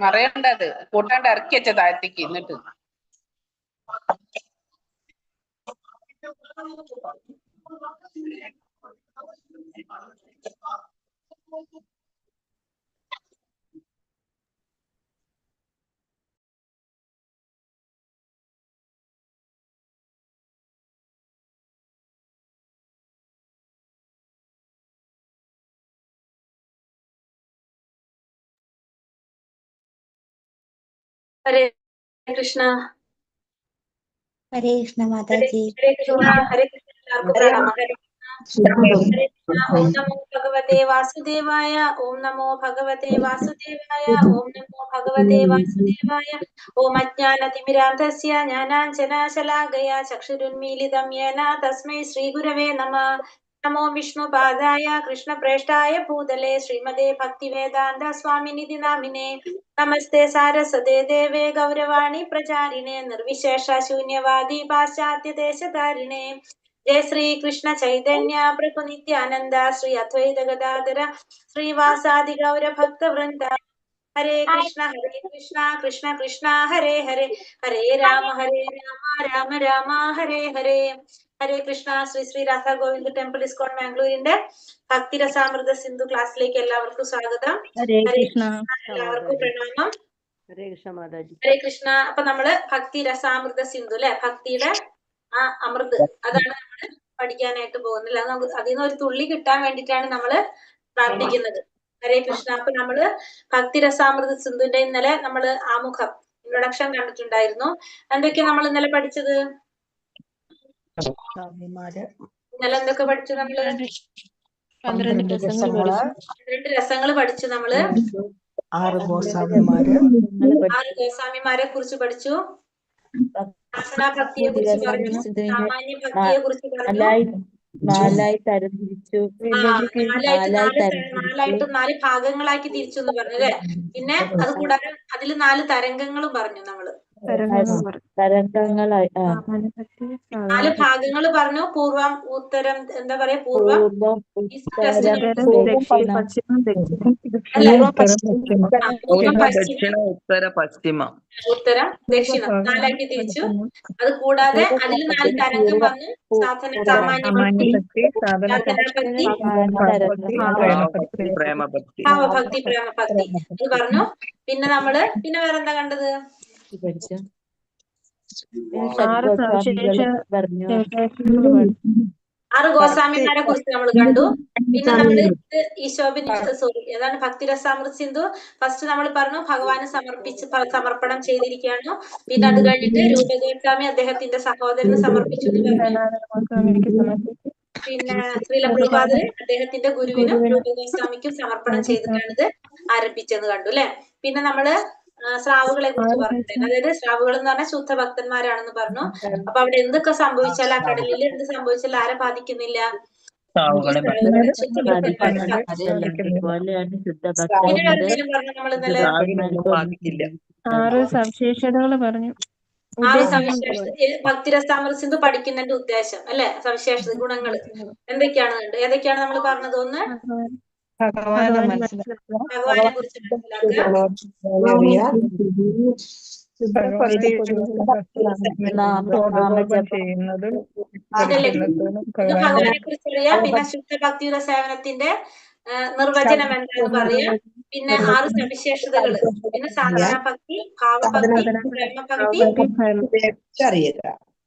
മറയണ്ടത് കൂട്ടാണ്ട് ഇറക്കി വെച്ച താഴത്തേക്ക് എന്നിട്ട് ഹരേ കൃഷ്ണ. ഹരേ കൃഷ്ണ മാതാജി. ഹരേ കൃഷ്ണ. ഹരേ കൃഷ്ണ. എല്ലാവർക്കും പ്രണാമം. ഹരേ കൃഷ്ണ. ഓം നമോ ഭഗവതേ വാസുദേവായ. ഓം നമോ ഭഗവതേ വാസുദേവായ. ഓം നമോ ഭഗവതേ വാസുദേവായ. ഓം അജ്ഞാനതിമിരാന്ധസ്യ ജ്ഞാനാഞ്ജനശലാകയാ ചക്ഷുരുന്മീലിതം യേന തസ്മൈ ശ്രീഗുരവേ നമഃ. നമോ വിഷ്ണുപാദായ കൃഷ്ണപ്രേഷ്ഠായ ഭൂതലേ ശ്രീമതേ ഭക്തിവേദാന്ത സ്വാമിനിധി നാമിനേ. നമസ്തേ സാരസ്വതേ ദേവേ ഗൗരവാണി പ്രചാരിണേ നിർവിശേഷ ശൂന്യവാദി പാശ്ചാത്യദേശധാരിണേ. ജയ ശ്രീ കൃഷ്ണ ചൈതന്യ പ്രഭു നിത്യാനന്ദ ശ്രീ അദ്വൈത ഗദാധര ശ്രീവാസാദി ഗൗര ഭക്ത വൃന്ദ. ഹരേ കൃഷ്ണ കൃഷ്ണ കൃഷ്ണ ഹരേ ഹരേ ഹരേ രാമ രാമ രാമ ഹരേ ഹരേ. ഹരേ കൃഷ്ണ. ശ്രീ ശ്രീ രാധാ ഗോവിന്ദ് ടെമ്പിൾ ഇസ്കോൺ മാംഗ്ലൂരിന്റെ ഭക്തിരസാമൃത സിന്ധു ക്ലാസ്സിലേക്ക് എല്ലാവർക്കും സ്വാഗതം. ഹരേ കൃഷ്ണ. എല്ലാവർക്കും പ്രണാമം. ഹരേ കൃഷ്ണ മാതാജി. ഹരേ കൃഷ്ണ. അപ്പൊ നമ്മള് ഭക്തി രസാമൃത സിന്ധു അല്ലെ, ഭക്തിയുടെ ആ അമൃത്, അതാണ് നമ്മള് പഠിക്കാനായിട്ട് പോകുന്നില്ല. നമുക്ക് അതിൽ നിന്ന് ഒരു തുള്ളി കിട്ടാൻ വേണ്ടിയിട്ടാണ് നമ്മള് പ്രാർത്ഥിക്കുന്നത്. ഹരേ കൃഷ്ണ. അപ്പൊ നമ്മള് ഭക്തി രസാമൃത സിന്ധുവിന്റെ ഇന്നലെ നമ്മള് ആമുഖം ഇൻട്രൊഡക്ഷൻ കണ്ടിട്ടുണ്ടായിരുന്നു. എന്തൊക്കെയാ നമ്മൾ ഇന്നലെ പഠിച്ചത്? ഇന്നലെ എന്തൊക്കെ പഠിച്ചു നമ്മള്? 12 രസങ്ങൾ പഠിച്ചു നമ്മള്. 6 ഗോസ്വാമിമാരെ കുറിച്ച് പഠിച്ചു. ഭക്തിയെ കുറിച്ച് പറഞ്ഞു. സാമാന്യ ഭക്തിയെ കുറിച്ച് പറഞ്ഞു. നാലായി തരംതിരിച്ചു. നാലായിട്ട് 4 ഭാഗങ്ങളാക്കി തിരിച്ചു എന്ന് പറഞ്ഞു അല്ലെ. പിന്നെ അത് കൂടാതെ അതിൽ 4 തരംഗങ്ങളും പറഞ്ഞു നമ്മള്. 4 ഭാഗങ്ങൾ പറഞ്ഞു. പൂർവം, ഉത്തരം, എന്താ പറയാ, പൂർവം, ഉത്തരം, ദക്ഷിണം 4ആക്കി തിരിച്ചു. അത് കൂടാതെ അതിൽ 4 തരംഗം വന്നു. സാമാന്യ ഭക്തി, ഭാവഭക്തി, പ്രേമഭക്തി അത് പറഞ്ഞു. പിന്നെ നമ്മള് വേറെന്താ കണ്ടത്? 6 ഗോസ്വാമിമാരെ കുറിച്ച് നമ്മൾ കണ്ടു. പിന്നെ നമ്മള് ഏതാണ് ഭക്തിരസാമൃത സിന്ധു. ഫസ്റ്റ് നമ്മൾ പറഞ്ഞു ഭഗവാന് സമർപ്പണം ചെയ്തിരിക്കുകയാണ്. പിന്നെ അത് കഴിഞ്ഞിട്ട് രൂപഗോസ്വാമി അദ്ദേഹത്തിന്റെ സഹോദരന് സമർപ്പിച്ചു എന്ന് പറഞ്ഞു. പിന്നെ ശ്രീല പ്രഭുപാദര് അദ്ദേഹത്തിന്റെ ഗുരുവിനും രൂപഗോസ്വാമിക്കും സമർപ്പണം ചെയ്തിട്ടാണ് ഇത് ആരംഭിച്ചെന്ന് കണ്ടു അല്ലെ. പിന്നെ നമ്മള് ശ്രാവുകളെ കുറിച്ച് പറഞ്ഞിട്ടുണ്ട്. അതായത് ശ്രാവുകൾ എന്ന് പറഞ്ഞാൽ ശുദ്ധ ഭക്തന്മാരാണെന്ന് പറഞ്ഞു. അപ്പൊ അവിടെ എന്തൊക്കെ സംഭവിച്ചാൽ, ആ കടലിൽ എന്ത് സംഭവിച്ചാൽ ആരെ ബാധിക്കുന്നില്ല? പിന്നെ നമ്മൾ ഇന്നലെ 6 സവിശേഷതകൾ പറഞ്ഞു. 6 സവിശേഷത ഭക്തിരസാമൃത സിന്ധു പഠിക്കുന്നതിന്റെ ഉദ്ദേശം അല്ലെ. സവിശേഷത, ഗുണങ്ങൾ എന്തൊക്കെയാണ്? ഏതൊക്കെയാണ് നമ്മൾ പറഞ്ഞത്? ഒന്ന് ഭഗവാനെ കുറിച്ച് ഭഗവാനെ കുറിച്ച് അറിയാം. പിന്നെ ശുദ്ധ ഭക്തിയുടെ സേവനത്തിന്റെ നിർവചനം എന്താന്ന് പറയാം. പിന്നെ 6 സവിശേഷതകൾ. പിന്നെ സാധാരണ ഭക്തി, ഭാവഭക്തി, പ്രേമഭക്തി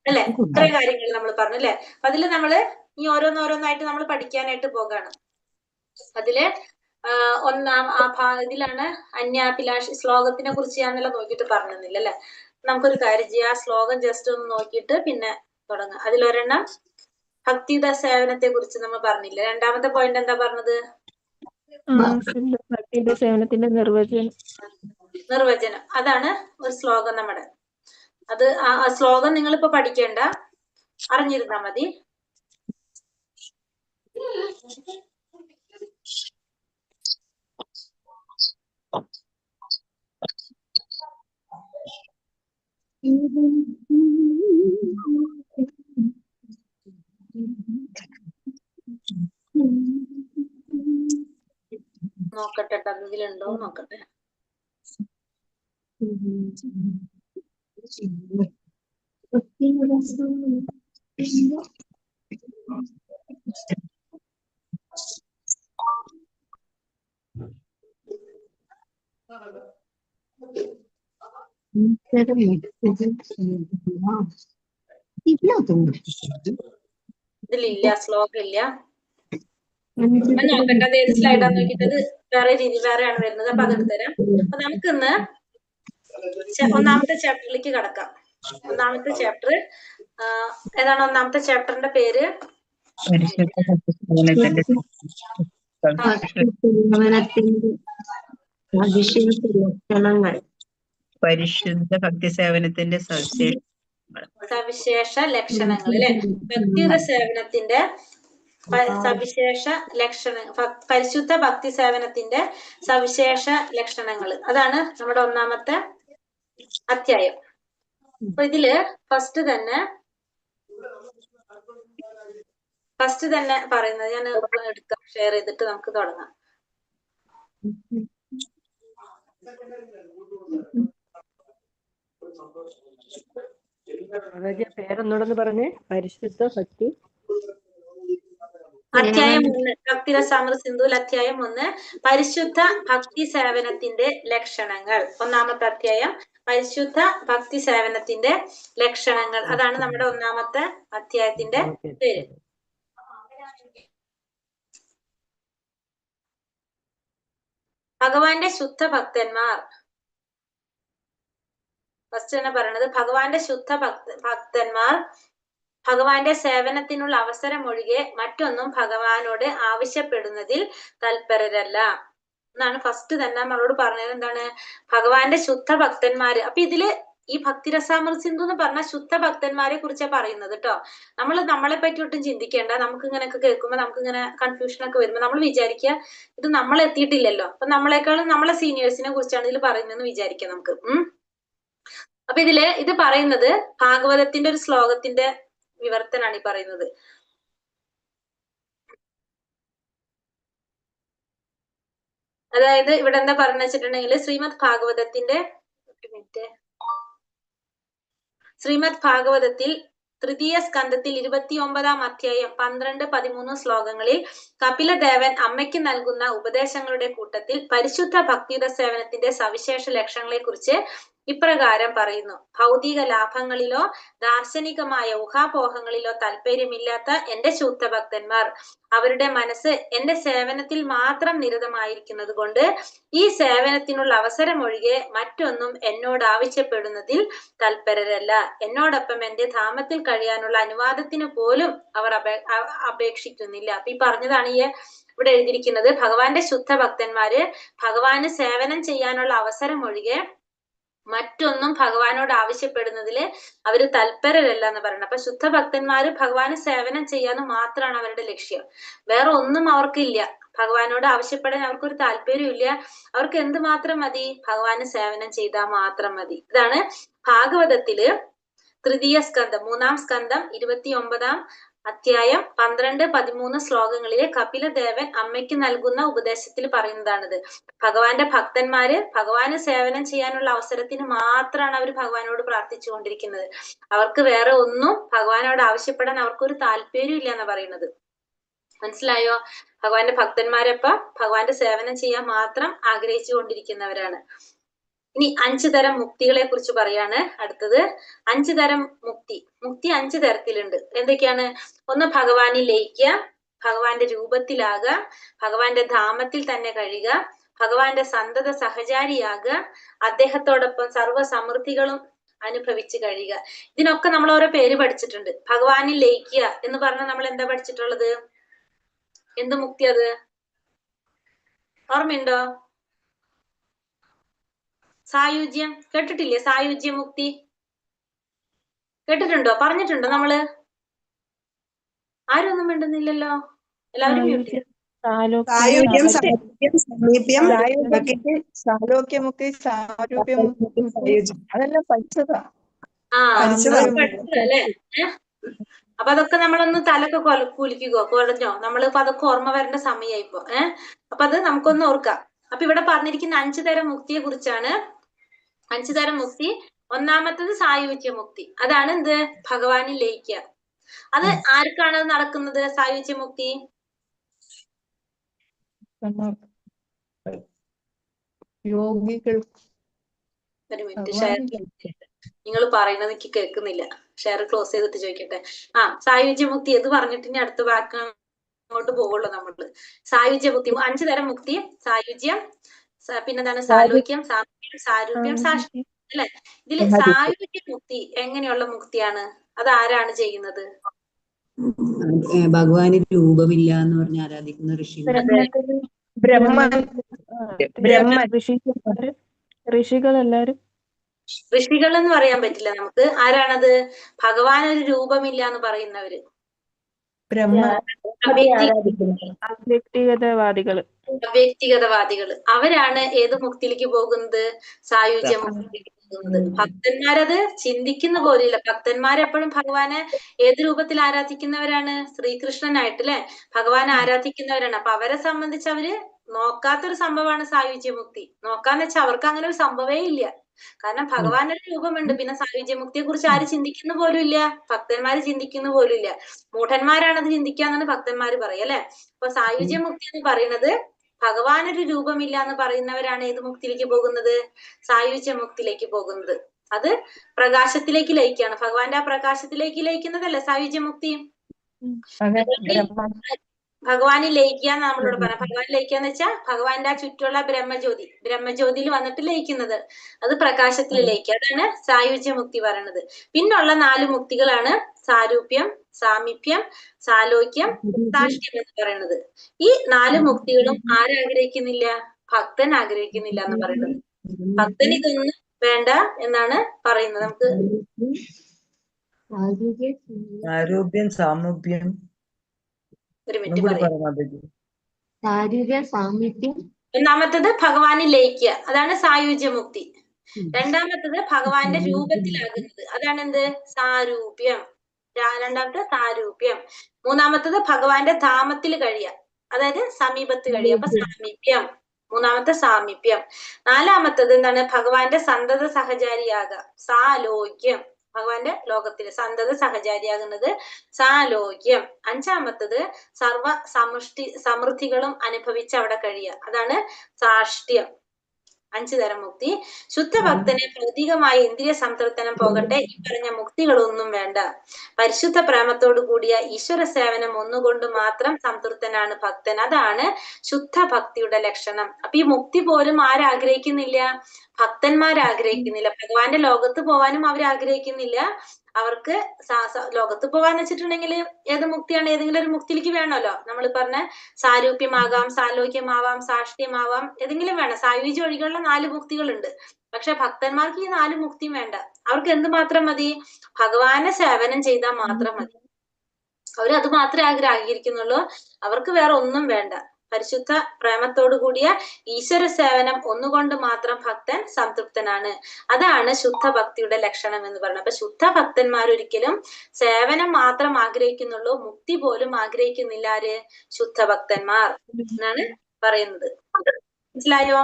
അല്ലെ. ഇത്രയും കാര്യങ്ങൾ നമ്മൾ പറഞ്ഞു അല്ലെ. അതില് നമ്മള് ഈ ഓരോന്നോരോന്നായിട്ട് നമ്മൾ പഠിക്കാനായിട്ട് പോകാണ്. അതില് ഇതിലാണ് അന്യാഭിലാഷി ശ്ലോകത്തിനെ കുറിച്ച് ഞാനെല്ല നോക്കിയിട്ട് പറഞ്ഞില്ല അല്ലെ. നമുക്കൊരു കാര്യം ചെയ്യാം, ആ ശ്ലോകം ജസ്റ്റ് ഒന്ന് നോക്കിയിട്ട് പിന്നെ തുടങ്ങാം. അതിലൊരെണ്ണം ഭക്തിയുടെ സേവനത്തെ കുറിച്ച് നമ്മൾ പറഞ്ഞില്ല. രണ്ടാമത്തെ പോയിന്റ് എന്താ പറഞ്ഞത്? ഭക്തിയുടെ സേവനത്തിന്റെ നിർവചനം. അതാണ് ഒരു ശ്ലോകം നമ്മുടെ. അത് ആ ശ്ലോകം നിങ്ങളിപ്പോ പഠിക്കേണ്ട, അറിഞ്ഞിരുന്നാ മതി. നോക്കട്ടെ ട്ടോ, ഇതിലുണ്ടോ നോക്കട്ടെ. ഇതിലില്ല, ശ്ലോകം ഇല്ല. ഞാൻ നോക്കട്ടെ അത് ഏത് സ്ലൈഡാന്ന് നോക്കിയിട്ട്. അത് വേറെയാണ് വരുന്നത്. അപ്പൊ അത് എടുത്തുതരാം. അപ്പൊ നമുക്കിന്ന് ഒന്നാമത്തെ ചാപ്റ്ററിലേക്ക് കടക്കാം. ഒന്നാമത്തെ ചാപ്റ്റർ ഏതാണ്? ഒന്നാമത്തെ ചാപ്റ്ററിന്റെ പേര് പരിശുദ്ധ ഭക്തി സേവനത്തിന്റെ സവിശേഷ ലക്ഷണങ്ങൾ അല്ലെ? ഭക്തിയുത സേവനത്തിന്റെ സവിശേഷ ലക്ഷണ പരിശുദ്ധ ഭക്തി സേവനത്തിന്റെ സവിശേഷ ലക്ഷണങ്ങൾ, അതാണ് നമ്മുടെ ഒന്നാമത്തെ അധ്യായം. അപ്പൊ ഇതില് ഫസ്റ്റ് തന്നെ പറയുന്നത് ഞാൻ എടുക്കാം, ഷെയർ ചെയ്തിട്ട് നമുക്ക് തുടങ്ങാം. പേരൊന്നുകൂടെ പറഞ്ഞേ. പരിശുദ്ധ ഭക്തി അധ്യായം 1 ഭക്തിരസാമൃത സിന്ധുവിൽ അധ്യായം 1 പരിശുദ്ധ ഭക്തി സേവനത്തിന്റെ ലക്ഷണങ്ങൾ. ഒന്നാമത്തെ അധ്യായം പരിശുദ്ധ ഭക്തി സേവനത്തിന്റെ ലക്ഷണങ്ങൾ, അതാണ് നമ്മുടെ ഒന്നാമത്തെ അധ്യായത്തിന്റെ പേര്. ഭഗവാന്റെ ശുദ്ധ ഭക്തന്മാർ. ഫസ്റ്റ് തന്നെ പറയണത് ഭഗവാന്റെ ശുദ്ധ ഭക്തന്മാർ ഭഗവാന്റെ സേവനത്തിനുള്ള അവസരം ഒഴികെ മറ്റൊന്നും ഭഗവാനോട് ആവശ്യപ്പെടുന്നതിൽ തൽപരരല്ല എന്നാണ് ഫസ്റ്റ് തന്നെ നമ്മളോട് പറഞ്ഞത്. എന്താണ്? ഭഗവാന്റെ ശുദ്ധ ഭക്തന്മാര്. അപ്പൊ ഇതില് ഈ ഭക്തിരസാമൃത സിന്ധു എന്ന് പറഞ്ഞ ശുദ്ധ ഭക്തന്മാരെ കുറിച്ചാണ് പറയുന്നത് കേട്ടോ. നമ്മളെ പറ്റി ഒട്ടും ചിന്തിക്കേണ്ട. നമുക്ക് ഇങ്ങനെയൊക്കെ കേൾക്കുമ്പോൾ നമുക്ക് ഇങ്ങനെ കൺഫ്യൂഷൻ ഒക്കെ വരുമ്പോൾ നമ്മൾ വിചാരിക്കുക ഇത് നമ്മൾ എത്തിയിട്ടില്ലല്ലോ, അപ്പൊ നമ്മളെക്കാളും നമ്മളെ സീനിയേഴ്സിനെ കുറിച്ചാണ് ഇതിൽ പറയുന്നതെന്ന് വിചാരിക്കാം നമുക്ക്. അപ്പൊ ഇത് പറയുന്നത് ഭാഗവതത്തിന്റെ ഒരു ശ്ലോകത്തിന്റെ വിവർത്തനാണ് ഈ പറയുന്നത്. അതായത് ഇവിടെ എന്താ പറഞ്ഞു വെച്ചിട്ടുണ്ടെങ്കിൽ ശ്രീമദ് ഭാഗവതത്തിൽ തൃതീയ സ്കന്ധത്തിൽ 29-ാം അധ്യായം 12-13 ശ്ലോകങ്ങളിൽ കപിലദേവൻ അമ്മയ്ക്ക് നൽകുന്ന ഉപദേശങ്ങളുടെ കൂട്ടത്തിൽ പരിശുദ്ധ ഭക്തിയുത സേവനത്തിന്റെ സവിശേഷ ലക്ഷണങ്ങളെ കുറിച്ച് ഇപ്രകാരം പറയുന്നു. ഭൗതിക ലാഭങ്ങളിലോ ദാർശനികമായ ഊഹാപോഹങ്ങളിലോ താല്പര്യമില്ലാത്ത എന്റെ ശുദ്ധ ഭക്തന്മാർ അവരുടെ മനസ്സ് എന്റെ സേവനത്തിൽ മാത്രം നിരതമായിരിക്കുന്നത് കൊണ്ട് ഈ സേവനത്തിനുള്ള അവസരം ഒഴികെ മറ്റൊന്നും എന്നോട് ആവശ്യപ്പെടുന്നതിൽ തൽപരരല്ല. എന്നോടൊപ്പം എന്റെ ധാമത്തിൽ കഴിയാനുള്ള അനുവാദത്തിന് പോലും അവർ അപേക്ഷിക്കുന്നില്ല. അപ്പൊ ഈ പറഞ്ഞതാണ് ഇവിടെ എഴുതിയിരിക്കുന്നത്. ഭഗവാന്റെ ശുദ്ധ ഭക്തന്മാര് ഭഗവാന് സേവനം ചെയ്യാനുള്ള അവസരം ഒഴികെ മറ്റൊന്നും ഭഗവാനോട് ആവശ്യപ്പെടുന്നതില് അവര് തൽപരരല്ല എന്ന് പറയുന്നത്. അപ്പൊ ശുദ്ധ ഭക്തന്മാര് ഭഗവാന് സേവനം ചെയ്യാന്ന് മാത്രമാണ് അവരുടെ ലക്ഷ്യം. വേറെ ഒന്നും അവർക്കില്ല. ഭഗവാനോട് ആവശ്യപ്പെടാൻ അവർക്കൊരു താല്പര്യമില്ല. അവർക്ക് എന്ത് മാത്രം മതി? ഭഗവാന് സേവനം ചെയ്താൽ മാത്രം മതി. ഇതാണ് ഭാഗവതത്തില് തൃതീയ സ്കന്ധം 3-ാം സ്കന്ധം 29-ാം അധ്യായം 12-13 ശ്ലോകങ്ങളിലെ കപിലദേവൻ അമ്മയ്ക്ക് നൽകുന്ന ഉപദേശത്തിൽ പറയുന്നതാണിത്. ഭഗവാന്റെ ഭക്തന്മാര് ഭഗവാന് സേവനം ചെയ്യാനുള്ള അവസരത്തിന് മാത്രമാണ് അവർ ഭഗവാനോട് പ്രാർത്ഥിച്ചുകൊണ്ടിരിക്കുന്നത്. അവർക്ക് വേറെ ഒന്നും ഭഗവാനോട് ആവശ്യപ്പെടാൻ അവർക്കൊരു താല്പര്യം ഇല്ല എന്നാ പറയുന്നത്. മനസ്സിലായോ? ഭഗവാന്റെ ഭക്തന്മാരെപ്പ ഭഗവാന്റെ സേവനം ചെയ്യാൻ മാത്രം ആഗ്രഹിച്ചു കൊണ്ടിരിക്കുന്നവരാണ്. ഇനി 5 തരം മുക്തികളെ കുറിച്ച് പറയാണ് അടുത്തത്. 5 തരം മുക്തി 5 തരത്തിലുണ്ട്. എന്തൊക്കെയാണ്? ഒന്ന്, ഭഗവാനിൽ ലയിക്കുക, ഭഗവാന്റെ രൂപത്തിലാകുക, ഭഗവാന്റെ ധാമത്തിൽ തന്നെ കഴിയുക, ഭഗവാന്റെ സന്തത സഹചാരിയാകുക, അദ്ദേഹത്തോടൊപ്പം സർവ്വ സമൃദ്ധികളും അനുഭവിച്ച് കഴിയുക. ഇതിനൊക്കെ നമ്മൾ ഓരോ പേര് പഠിച്ചിട്ടുണ്ട്. ഭഗവാനിൽ ലയിക്കുക എന്ന് പറഞ്ഞാൽ നമ്മൾ എന്താ പഠിച്ചിട്ടുള്ളത്? എന്ത് മുക്തി അത്? ഓർമ്മയുണ്ടോ? സായുജ്യം കേട്ടിട്ടില്ലേ? സായുജ്യ മുക്തി കേട്ടിട്ടുണ്ടോ? പറഞ്ഞിട്ടുണ്ടോ നമ്മള്? ആരും ഒന്നും മിണ്ടുന്നില്ലല്ലോ, എല്ലാവരും മ്യൂട്ട് ചെയ്യും. സായുജ്യം, സായുജ്യം, സമീപ്യം, സാലോക്യമുക്തി, സാരൂപ്യമുക്തി, അതെല്ലാം പഠിച്ചതാ. പഠിച്ചതല്ലേ? അപ്പൊ അതൊക്കെ നമ്മളൊന്ന് തലൊക്കെ കുലുക്കിക്കോ, കുഴഞ്ഞോ? നമ്മളിപ്പോ അതൊക്കെ ഓർമ്മ വരേണ്ട സമയമായി ഇപ്പൊ. അപ്പൊ അത് നമുക്കൊന്ന് ഓർക്കാം. അപ്പൊ ഇവിടെ പറഞ്ഞിരിക്കുന്ന 5 തരം മുക്തിയെ കുറിച്ചാണ്. 5 തരം മുക്തി. ഒന്നാമത്തത് സായുജ്യ മുക്തി. അതാണ് എന്ത്? ഭഗവാനിൽ ലയിക്കുക. അത് ആർക്കാണ് നടക്കുന്നത്? സായുജ്യ മുക്തി യോഗികൾ. ഒരു മിനിറ്റ് ഷെയർ. നിങ്ങൾ പറയുന്നത് എനിക്ക് കേൾക്കുന്നില്ല. ഷെയർ ക്ലോസ് ചെയ്തിട്ട് ചോദിക്കട്ടെ. സായുജ്യ മുക്തി എന്ന് പറഞ്ഞിട്ട് ഇനി അടുത്ത വാക്ക് അങ്ങോട്ട് പോകുള്ളൂ നമ്മള്. സായുജ്യ മുക്തി 5 തരം മുക്തി. സായുജ്യം, പിന്നെന്താണ്? സാലോക്യം, സാമീപ്യം, സാരൂപ്യം, സാഷ്ട്യം അല്ലെ? ഇതില് സായുജ്യ മുക്തി എങ്ങനെയുള്ള മുക്തിയാണ്? അത് ആരാണ് ചെയ്യുന്നത്? ഭഗവാന് രൂപമില്ല എന്ന് പറഞ്ഞ് ആരാധിക്കുന്ന ഋഷിമാർ. ഋഷികളെല്ലാരും. ഋഷികൾ എന്ന് പറയാൻ പറ്റില്ല നമുക്ക്. ആരാണത്? ഭഗവാൻ ഒരു രൂപമില്ല എന്ന് പറയുന്നവര്. വ്യക്തിഗതവാദികള്. വ്യക്തിഗതവാദികള്. അവരാണ് ഏത് മുക്തിയിലേക്ക് പോകുന്നത്? സായുജ്യ മുക്തിയിലേക്ക് പോകുന്നത്. ഭക്തന്മാരത് ചിന്തിക്കുന്ന പോലെയില്ല. ഭക്തന്മാരെപ്പോഴും ഭഗവാനെ ഏത് രൂപത്തിൽ ആരാധിക്കുന്നവരാണ്? ശ്രീകൃഷ്ണനായിട്ട് അല്ലെ ഭഗവാനെ ആരാധിക്കുന്നവരാണ്. അപ്പൊ അവരെ സംബന്ധിച്ച് അവര് നോക്കാത്തൊരു സംഭവമാണ് സായുജ്യ മുക്തി. നോക്കാന്ന് വെച്ചാൽ അവർക്ക് അങ്ങനെ ഒരു സംഭവേ ഇല്ല. കാരണം ഭഗവാൻ ഒരു രൂപമുണ്ട്. പിന്നെ സായുജ്യ മുക്തിയെ കുറിച്ച് ആര് ചിന്തിക്കുന്ന പോലും ഇല്ല. ഭക്തന്മാര് ചിന്തിക്കുന്ന പോലും ഇല്ല. മൂഢന്മാരാണത് ചിന്തിക്കാന്നാണ് ഭക്തന്മാര് പറയുക അല്ലെ. അപ്പൊ സായുജ്യ മുക്തി എന്ന് പറയുന്നത് ഭഗവാൻ ഒരു രൂപമില്ല എന്ന് പറയുന്നവരാണ് ഏത് മുക്തിയിലേക്ക് പോകുന്നത്? സായുജ്യ മുക്തിയിലേക്ക് പോകുന്നത്. അത് പ്രകാശത്തിലേക്ക് ലയിക്കുകയാണ്. ഭഗവാന്റെ ആ പ്രകാശത്തിലേക്ക് ലയിക്കുന്നതല്ലേ സായുജ്യ മുക്തി. ഭഗവാനിൽ ലയിക്കുക നമ്മളോട് പറയാം. ഭഗവാൻ ലയിക്കുക എന്ന് വെച്ചാൽ ഭഗവാന്റെ ആ ചുറ്റുള്ള ബ്രഹ്മജ്യോതിയിൽ വന്നിട്ട് ലയിക്കുന്നത്. അത് പ്രകാശത്തിൽ ലയിക്കുക. അതാണ് സായുജ്യ മുക്തി പറയുന്നത്. പിന്നുള്ള 4 മുക്തികളാണ് സാരൂപ്യം, സാമീപ്യം, സാലോക്യം, സാഷ്ട്യം എന്ന് പറയുന്നത്. ഈ 4 മുക്തികളും ആരാഗ്രഹിക്കുന്നില്ല? ഭക്തൻ ആഗ്രഹിക്കുന്നില്ല എന്ന് പറയുന്നത്. ഭക്തൻ ഇതൊന്നും വേണ്ട എന്നാണ് പറയുന്നത്. നമുക്ക് സാരൂപ്യം, സാമീപ്യം, ഒരു മിനിറ്റ് പറയാം. സാമീപ്യം. ഒന്നാമത്തത് ഭഗവാനിൽ ലയിക്കുക, അതാണ് സായുജ്യ മുക്തി. രണ്ടാമത്തത് ഭഗവാന്റെ രൂപത്തിലാകുന്നത്, അതാണ് എന്ത്? സാരൂപ്യം. രണ്ടാമത്തെ സാരൂപ്യം. മൂന്നാമത്തത് ഭഗവാന്റെ ധാമത്തിൽ കഴിയുക, അതായത് സമീപത്ത് കഴിയുക, അപ്പൊ സാമീപ്യം. മൂന്നാമത്തെ സാമീപ്യം. നാലാമത്തത് എന്താണ്? ഭഗവാന്റെ സന്തത സഹചാരിയാകുക, സാലോക്യം. ഭഗവാന്റെ ലോകത്തില് സന്തത സഹചാരിയാകുന്നത് സാലോക്യം. അഞ്ചാമത്തത് സർവ സമൃദ്ധികളും അനുഭവിച്ച് അവിടെ കഴിയുക, അതാണ് സാഷ്ട്യം. 5 തരം മുക്തി. ശുദ്ധഭക്തന് ഭൗതികമായ ഇന്ദ്രിയ സംതൃപ്തനം പോകട്ടെ, ഈ പറഞ്ഞ മുക്തികളൊന്നും വേണ്ട. പരിശുദ്ധ പ്രേമത്തോടു കൂടിയ ഈശ്വര സേവനം ഒന്നുകൊണ്ട് മാത്രം സംതൃപ്തനാണ് ഭക്തൻ. അതാണ് ശുദ്ധ ഭക്തിയുടെ ലക്ഷണം. അപ്പൊ ഈ മുക്തി പോലും ആരാഗ്രഹിക്കുന്നില്ല? ഭക്തന്മാരാഗ്രഹിക്കുന്നില്ല. ഭഗവാന്റെ ലോകത്ത് പോവാനും അവർ ആഗ്രഹിക്കുന്നില്ല. അവർക്ക് ലോകത്ത് പോവാന്ന് വെച്ചിട്ടുണ്ടെങ്കിൽ ഏത് മുക്തിയാണ്? ഏതെങ്കിലും ഒരു മുക്തിയിലേക്ക് വേണമല്ലോ. നമ്മൾ പറഞ്ഞ സാരൂപ്യമാകാം, സാലോക്യമാവാം, സാഷ്ട്യമാവാം, ഏതെങ്കിലും വേണം. സായുജ്യ ഒഴികെയുള്ള 4 മുക്തികളുണ്ട്. പക്ഷെ ഭക്തന്മാർക്ക് ഈ 4 മുക്തിയും വേണ്ട. അവർക്ക് എന്ത് മാത്രം മതി? ഭഗവാനെ സേവനം ചെയ്താൽ മാത്രം മതി. അവരത് മാത്രമേ ആഗ്രഹിക്കുന്നുള്ളൂ. അവർക്ക് വേറെ ഒന്നും വേണ്ട. പരിശുദ്ധ പ്രേമത്തോടു കൂടിയ ഈശ്വര സേവനം ഒന്നുകൊണ്ട് മാത്രം ഭക്തൻ സംതൃപ്തനാണ്. അതാണ് ശുദ്ധ ഭക്തിയുടെ ലക്ഷണം എന്ന് പറയുന്നത്. അപ്പൊ ശുദ്ധ ഭക്തന്മാരൊരിക്കലും സേവനം മാത്രം ആഗ്രഹിക്കുന്നുള്ളൂ, മുക്തി പോലും ആഗ്രഹിക്കുന്നില്ല. ആര്? ശുദ്ധ ഭക്തന്മാർ എന്നാണ് പറയുന്നത്. മനസ്സിലായോ?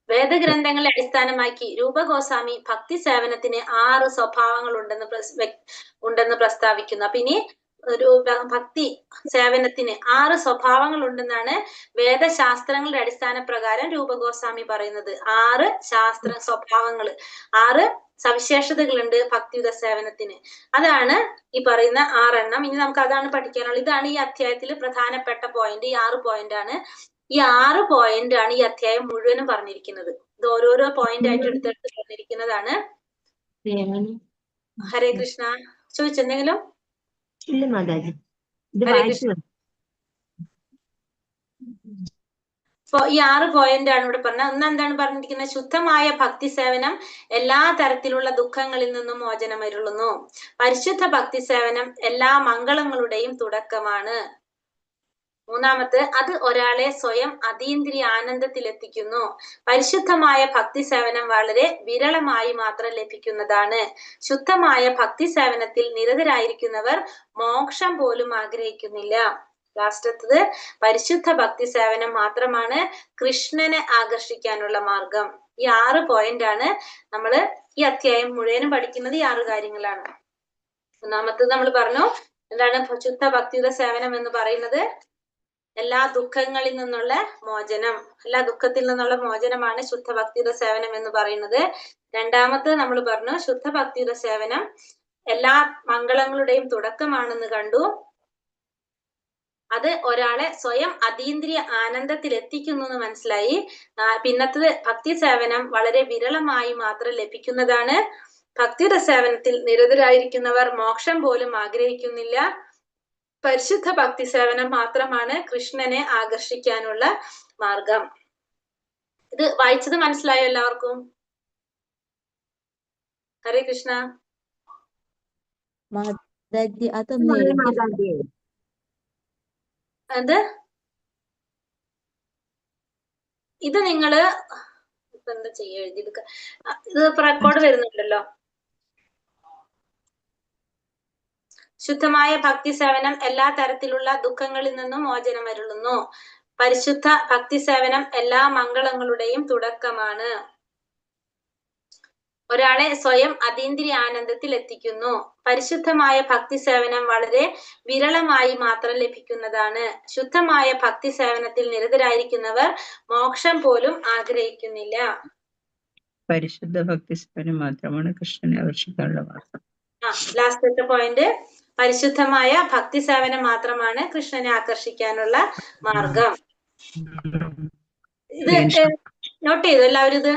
വേദഗ്രന്ഥങ്ങളെ അടിസ്ഥാനമാക്കി രൂപഗോസ്വാമി ഭക്തി സേവനത്തിന് 6 സ്വഭാവങ്ങൾ ഉണ്ടെന്ന് പ്രസ്താവിക്കുന്നു. അപ്പൊ ഇനി ഒരു ഭക്തി സേവനത്തിന് 6 സ്വഭാവങ്ങൾ ഉണ്ടെന്നാണ് വേദശാസ്ത്രങ്ങളുടെ അടിസ്ഥാന പ്രകാരം രൂപഗോസ്വാമി പറയുന്നത്. 6 സ്വഭാവങ്ങൾ, 6 സവിശേഷതകളുണ്ട് ഭക്തിയുത സേവനത്തിന്. അതാണ് ഈ പറയുന്ന 6 എണ്ണം. ഇനി നമുക്ക് അതാണ് പഠിക്കാനുള്ളത്. ഇതാണ് ഈ അധ്യായത്തിൽ പ്രധാനപ്പെട്ട പോയിന്റ്. ഈ 6 പോയിന്റ് ആണ്. ഈ 6 പോയിന്റ് ആണ് ഈ അധ്യായം മുഴുവനും പറഞ്ഞിരിക്കുന്നത്. ഇത് ഓരോരോ പോയിന്റ് ആയിട്ട് എടുത്തെടുത്ത് പറഞ്ഞിരിക്കുന്നതാണ്. ഹരേ കൃഷ്ണ. ചോദിച്ചെന്തെങ്കിലും? ഇല്ല മാതാജി, ഹരേ കൃഷ്ണ. അപ്പൊ ഈ 6 പോയിന്റ് ആണ് ഇവിടെ പറഞ്ഞത്. ഒന്ന് എന്താണ് പറഞ്ഞിരിക്കുന്നത്? ശുദ്ധമായ ഭക്തി സേവനം എല്ലാ തരത്തിലുള്ള ദുഃഖങ്ങളിൽ നിന്നും മോചനമരുളുന്നു. പരിശുദ്ധ ഭക്തി സേവനം എല്ലാ മംഗളങ്ങളുടെയും തുടക്കമാണ്. മൂന്നാമത്തെ, അത് ഒരാളെ സ്വയം അതീന്ദ്രിയ ആനന്ദത്തിലെത്തിക്കുന്നു. പരിശുദ്ധമായ ഭക്തി സേവനം വളരെ വിരളമായി മാത്രം ലഭിക്കുന്നതാണ്. ശുദ്ധമായ ഭക്തി സേവനത്തിൽ നിരതരായിരിക്കുന്നവർ മോക്ഷം പോലും ആഗ്രഹിക്കുന്നില്ല. ലാസ്റ്റത്തത്, പരിശുദ്ധ ഭക്തി സേവനം മാത്രമാണ് കൃഷ്ണനെ ആകർഷിക്കാനുള്ള മാർഗം. ഈ 6 പോയിന്റ് ആണ് നമ്മള് ഈ അധ്യായം മുഴുവനും പഠിക്കുന്നത്. ഈ 6 കാര്യങ്ങളാണ്. ഒന്നാമത്തത് നമ്മൾ പറഞ്ഞു, എന്താണ് ശുദ്ധ ഭക്തിയുടെ സേവനം എന്ന് പറയുന്നത്? എല്ലാ ദുഃഖങ്ങളിൽ നിന്നുള്ള മോചനം, എല്ലാ ദുഃഖത്തിൽ നിന്നുള്ള മോചനമാണ് ശുദ്ധ ഭക്തിയുടെ സേവനം എന്ന് പറയുന്നത്. രണ്ടാമത്തെ നമ്മൾ പറഞ്ഞു, ശുദ്ധ ഭക്തിയുടെ സേവനം എല്ലാ മംഗളങ്ങളുടെയും തുടക്കമാണെന്ന് കണ്ടു. അത് ഒരാളെ സ്വയം അതീന്ദ്രിയ ആനന്ദത്തിൽ എത്തിക്കുന്നു എന്ന് മനസ്സിലായി. പിന്നത്തത്, ഭക്തി സേവനം വളരെ വിരളമായി മാത്രം ലഭിക്കുന്നതാണ്. ഭക്തിയുടെ സേവനത്തിൽ നിരതരായിരിക്കുന്നവർ മോക്ഷം പോലും ആഗ്രഹിക്കുന്നില്ല. പരിശുദ്ധ ഭക്തി സേവനം മാത്രമാണ് കൃഷ്ണനെ ആകർഷിക്കാനുള്ള മാർഗം. ഇത് വായിച്ചത് മനസ്സിലായോ എല്ലാവർക്കും? ഹരേ കൃഷ്ണ. മാതാജി അതൊന്ന് എഴുതി. അത് ഇത് നിങ്ങള് ഇപ്പൊ എന്താ ചെയ്യാ, എഴുതിയെടുക്ക. ഇത് റെക്കോർഡ് വരുന്നുണ്ടല്ലോ. ശുദ്ധമായ ഭക്തി സേവനം എല്ലാ തരത്തിലുള്ള ദുഃഖങ്ങളിൽ നിന്നും മോചനം അരുളുന്നു. പരിശുദ്ധ ഭക്തി സേവനം എല്ലാ മംഗളങ്ങളുടെയും തുടക്കമാണ്. ഒരാളെ സ്വയം അതീന്ദ്രിയ ആനന്ദത്തിൽ എത്തിക്കുന്നു. പരിശുദ്ധമായ ഭക്തി സേവനം വളരെ വിരളമായി മാത്രം ലഭിക്കുന്നതാണ്. ശുദ്ധമായ ഭക്തി സേവനത്തിൽ നിരതരായിരിക്കുന്നവർ മോക്ഷം പോലും ആഗ്രഹിക്കുന്നില്ല. പരിശുദ്ധ ഭക്തി സേവനം മാത്രമാണ് കൃഷ്ണനെ ആകർഷിക്കാനുള്ള മാർഗം. ലാസ്റ്റത്തെ പോയിന്റ്, പരിശുദ്ധമായ ഭക്തി സേവനം മാത്രമാണ് കൃഷ്ണനെ ആകർഷിക്കാനുള്ള മാർഗം. ഇത് നോട്ട് ചെയ്തു എല്ലാവരും? ഇത്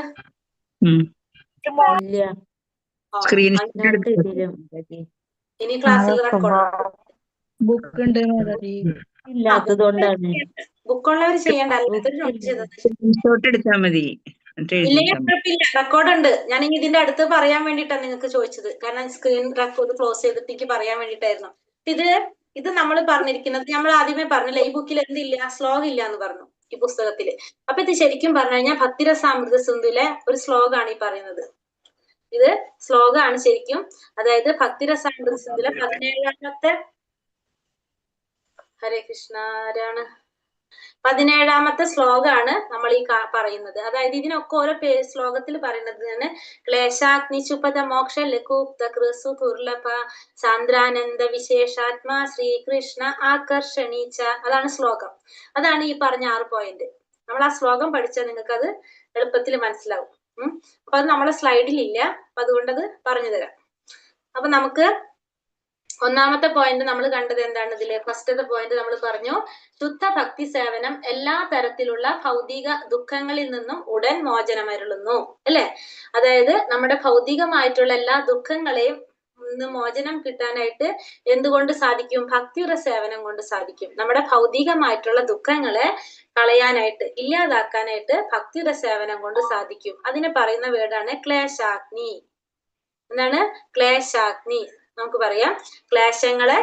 ഇനി ക്ലാസ്സിൽ റെക്കോർഡ് ബുക്ക് ഉണ്ട് മാതാജി. ഇല്ലാത്തതുകൊണ്ടാണ്. ബുക്കുള്ളവർ ചെയ്യണ്ട, അല്ലാത്തവർ നോട്ട് ചെയ്തത്. സ്ക്രീൻഷോട്ട് എടുത്താൽ മതി. ഇല്ലെങ്കിൽ കുഴപ്പമില്ല, റെക്കോർഡ് ഉണ്ട്. ഞാൻ ഇതിന്റെ അടുത്ത് പറയാൻ വേണ്ടിയിട്ടാണ് നിങ്ങൾക്ക് ചോദിച്ചത്. കാരണം സ്ക്രീൻ റെക്കോർഡ് ക്ലോസ് ചെയ്തിട്ട് പറയാൻ വേണ്ടിയിട്ടായിരുന്നു. ഇത് നമ്മൾ പറഞ്ഞിരിക്കുന്നത്, നമ്മൾ ആദ്യമേ പറഞ്ഞില്ല, ഈ ബുക്കിൽ എന്തില്ല, ശ്ലോകം ഇല്ല എന്ന് പറഞ്ഞു ഈ പുസ്തകത്തില്. അപ്പൊ ഇത് ശരിക്കും പറഞ്ഞു കഴിഞ്ഞാൽ ഭക്തിരസാമൃത സിന്ധുവിലെ ഒരു ശ്ലോകമാണ് ഈ പറയുന്നത്. ഇത് ശ്ലോകമാണ് ശരിക്കും. അതായത് ഭക്തിരസാമൃത സിന്ധുവിലെ 17ാമത്തെ, ഹരേ കൃഷ്ണ, ആരാണ് 17ാമത്തെ ശ്ലോകമാണ് നമ്മൾ ഈ പറയുന്നത്. അതായത് ഇതിനൊക്കെ ഓരോ ശ്ലോകത്തിൽ പറയുന്നത് ക്ലേശാഗ്നി ചുപത മോക്ഷ ലഘുപ്ത കൃസു ദുർലഭ സാന്ദ്രാനന്ദ വിശേഷാത്മാ ശ്രീകൃഷ്ണ ആകർഷണീച്ച. അതാണ് ശ്ലോകം. അതാണ് ഈ പറഞ്ഞ 6 പോയിന്റ്. നമ്മൾ ആ ശ്ലോകം പഠിച്ചാൽ നിങ്ങൾക്ക് അത് എളുപ്പത്തിൽ മനസ്സിലാവും. അപ്പൊ അത് നമ്മളെ സ്ലൈഡിലില്ല, അപ്പൊ അതുകൊണ്ട് അത് പറഞ്ഞു തരാം. അപ്പൊ നമുക്ക് ഒന്നാമത്തെ പോയിന്റ് നമ്മൾ കണ്ടത് എന്താണ്? ഇതില് ഫസ്റ്റത്തെ പോയിന്റ് നമ്മൾ പറഞ്ഞു, ശുദ്ധ ഭക്തി സേവനം എല്ലാ തരത്തിലുള്ള ഭൗതിക ദുഃഖങ്ങളിൽ നിന്നും ഉടൻ മോചനം അരുളുന്നു, അല്ലെ? അതായത് നമ്മുടെ ഭൗതികമായിട്ടുള്ള എല്ലാ ദുഃഖങ്ങളെയും മോചനം കിട്ടാനായിട്ട് എന്തുകൊണ്ട് സാധിക്കും? ഭക്തിയുടെ സേവനം കൊണ്ട് സാധിക്കും. നമ്മുടെ ഭൗതികമായിട്ടുള്ള ദുഃഖങ്ങളെ കളയാനായിട്ട്, ഇല്ലാതാക്കാനായിട്ട് ഭക്തിയുടെ സേവനം കൊണ്ട് സാധിക്കും. അതിനെ പറയുന്ന വേർഡാണ് ക്ലേശാഗ്നി. എന്താണ് ക്ലേശാഗ്നി? നമുക്ക് പറയാം ക്ലേശങ്ങളെ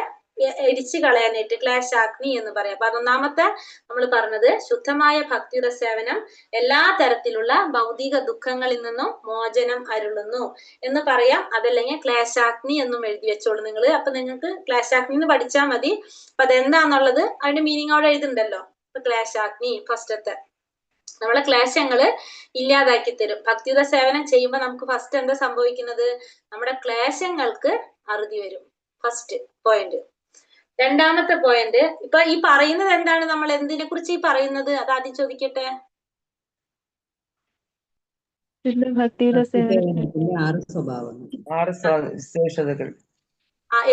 എരിച്ചു കളയാനായിട്ട് ക്ലേശാഗ്നി എന്ന് പറയാം. അപ്പൊ അതൊന്നാമത്തെ നമ്മൾ പറഞ്ഞത്, ശുദ്ധമായ ഭക്തിയുടെ സേവനം എല്ലാ തരത്തിലുള്ള ഭൗതിക ദുഃഖങ്ങളിൽ നിന്നും മോചനം അരുളുന്നു എന്ന് പറയാം. അതല്ലെങ്കിൽ ക്ലേശാഗ്നി എന്നും എഴുതി വെച്ചോളൂ നിങ്ങൾ. അപ്പൊ നിങ്ങൾക്ക് ക്ലേശാഗ്നി എന്ന് പഠിച്ചാൽ മതി. അപ്പൊ അതെന്താന്നുള്ളത് അതിന്റെ മീനിങ് അവിടെ എഴുതുന്നുണ്ടല്ലോ. അപ്പൊ ക്ലേശാഗ്നി ഫസ്റ്റത്തെ നമ്മളെ ക്ലേശങ്ങള് ഇല്ലാതാക്കി തരും. ഭക്തിയുടെ സേവനം ചെയ്യുമ്പോൾ നമുക്ക് ഫസ്റ്റ് എന്താ സംഭവിക്കുന്നത്? നമ്മുടെ ക്ലേശങ്ങൾക്ക് അറുതി വരും. First point. രണ്ടാമത്തെ പോയിന്റ്, ഇപ്പൊ ഈ പറയുന്നത് എന്താണ്? നമ്മൾ എന്തിനെ കുറിച്ച് ഈ പറയുന്നത്? അത് ആദ്യം ചോദിക്കട്ടെ. ഭക്തിയുടെ സേവനം 6 സ്വഭാവങ്ങൾ, 6 വിശേഷതകൾ.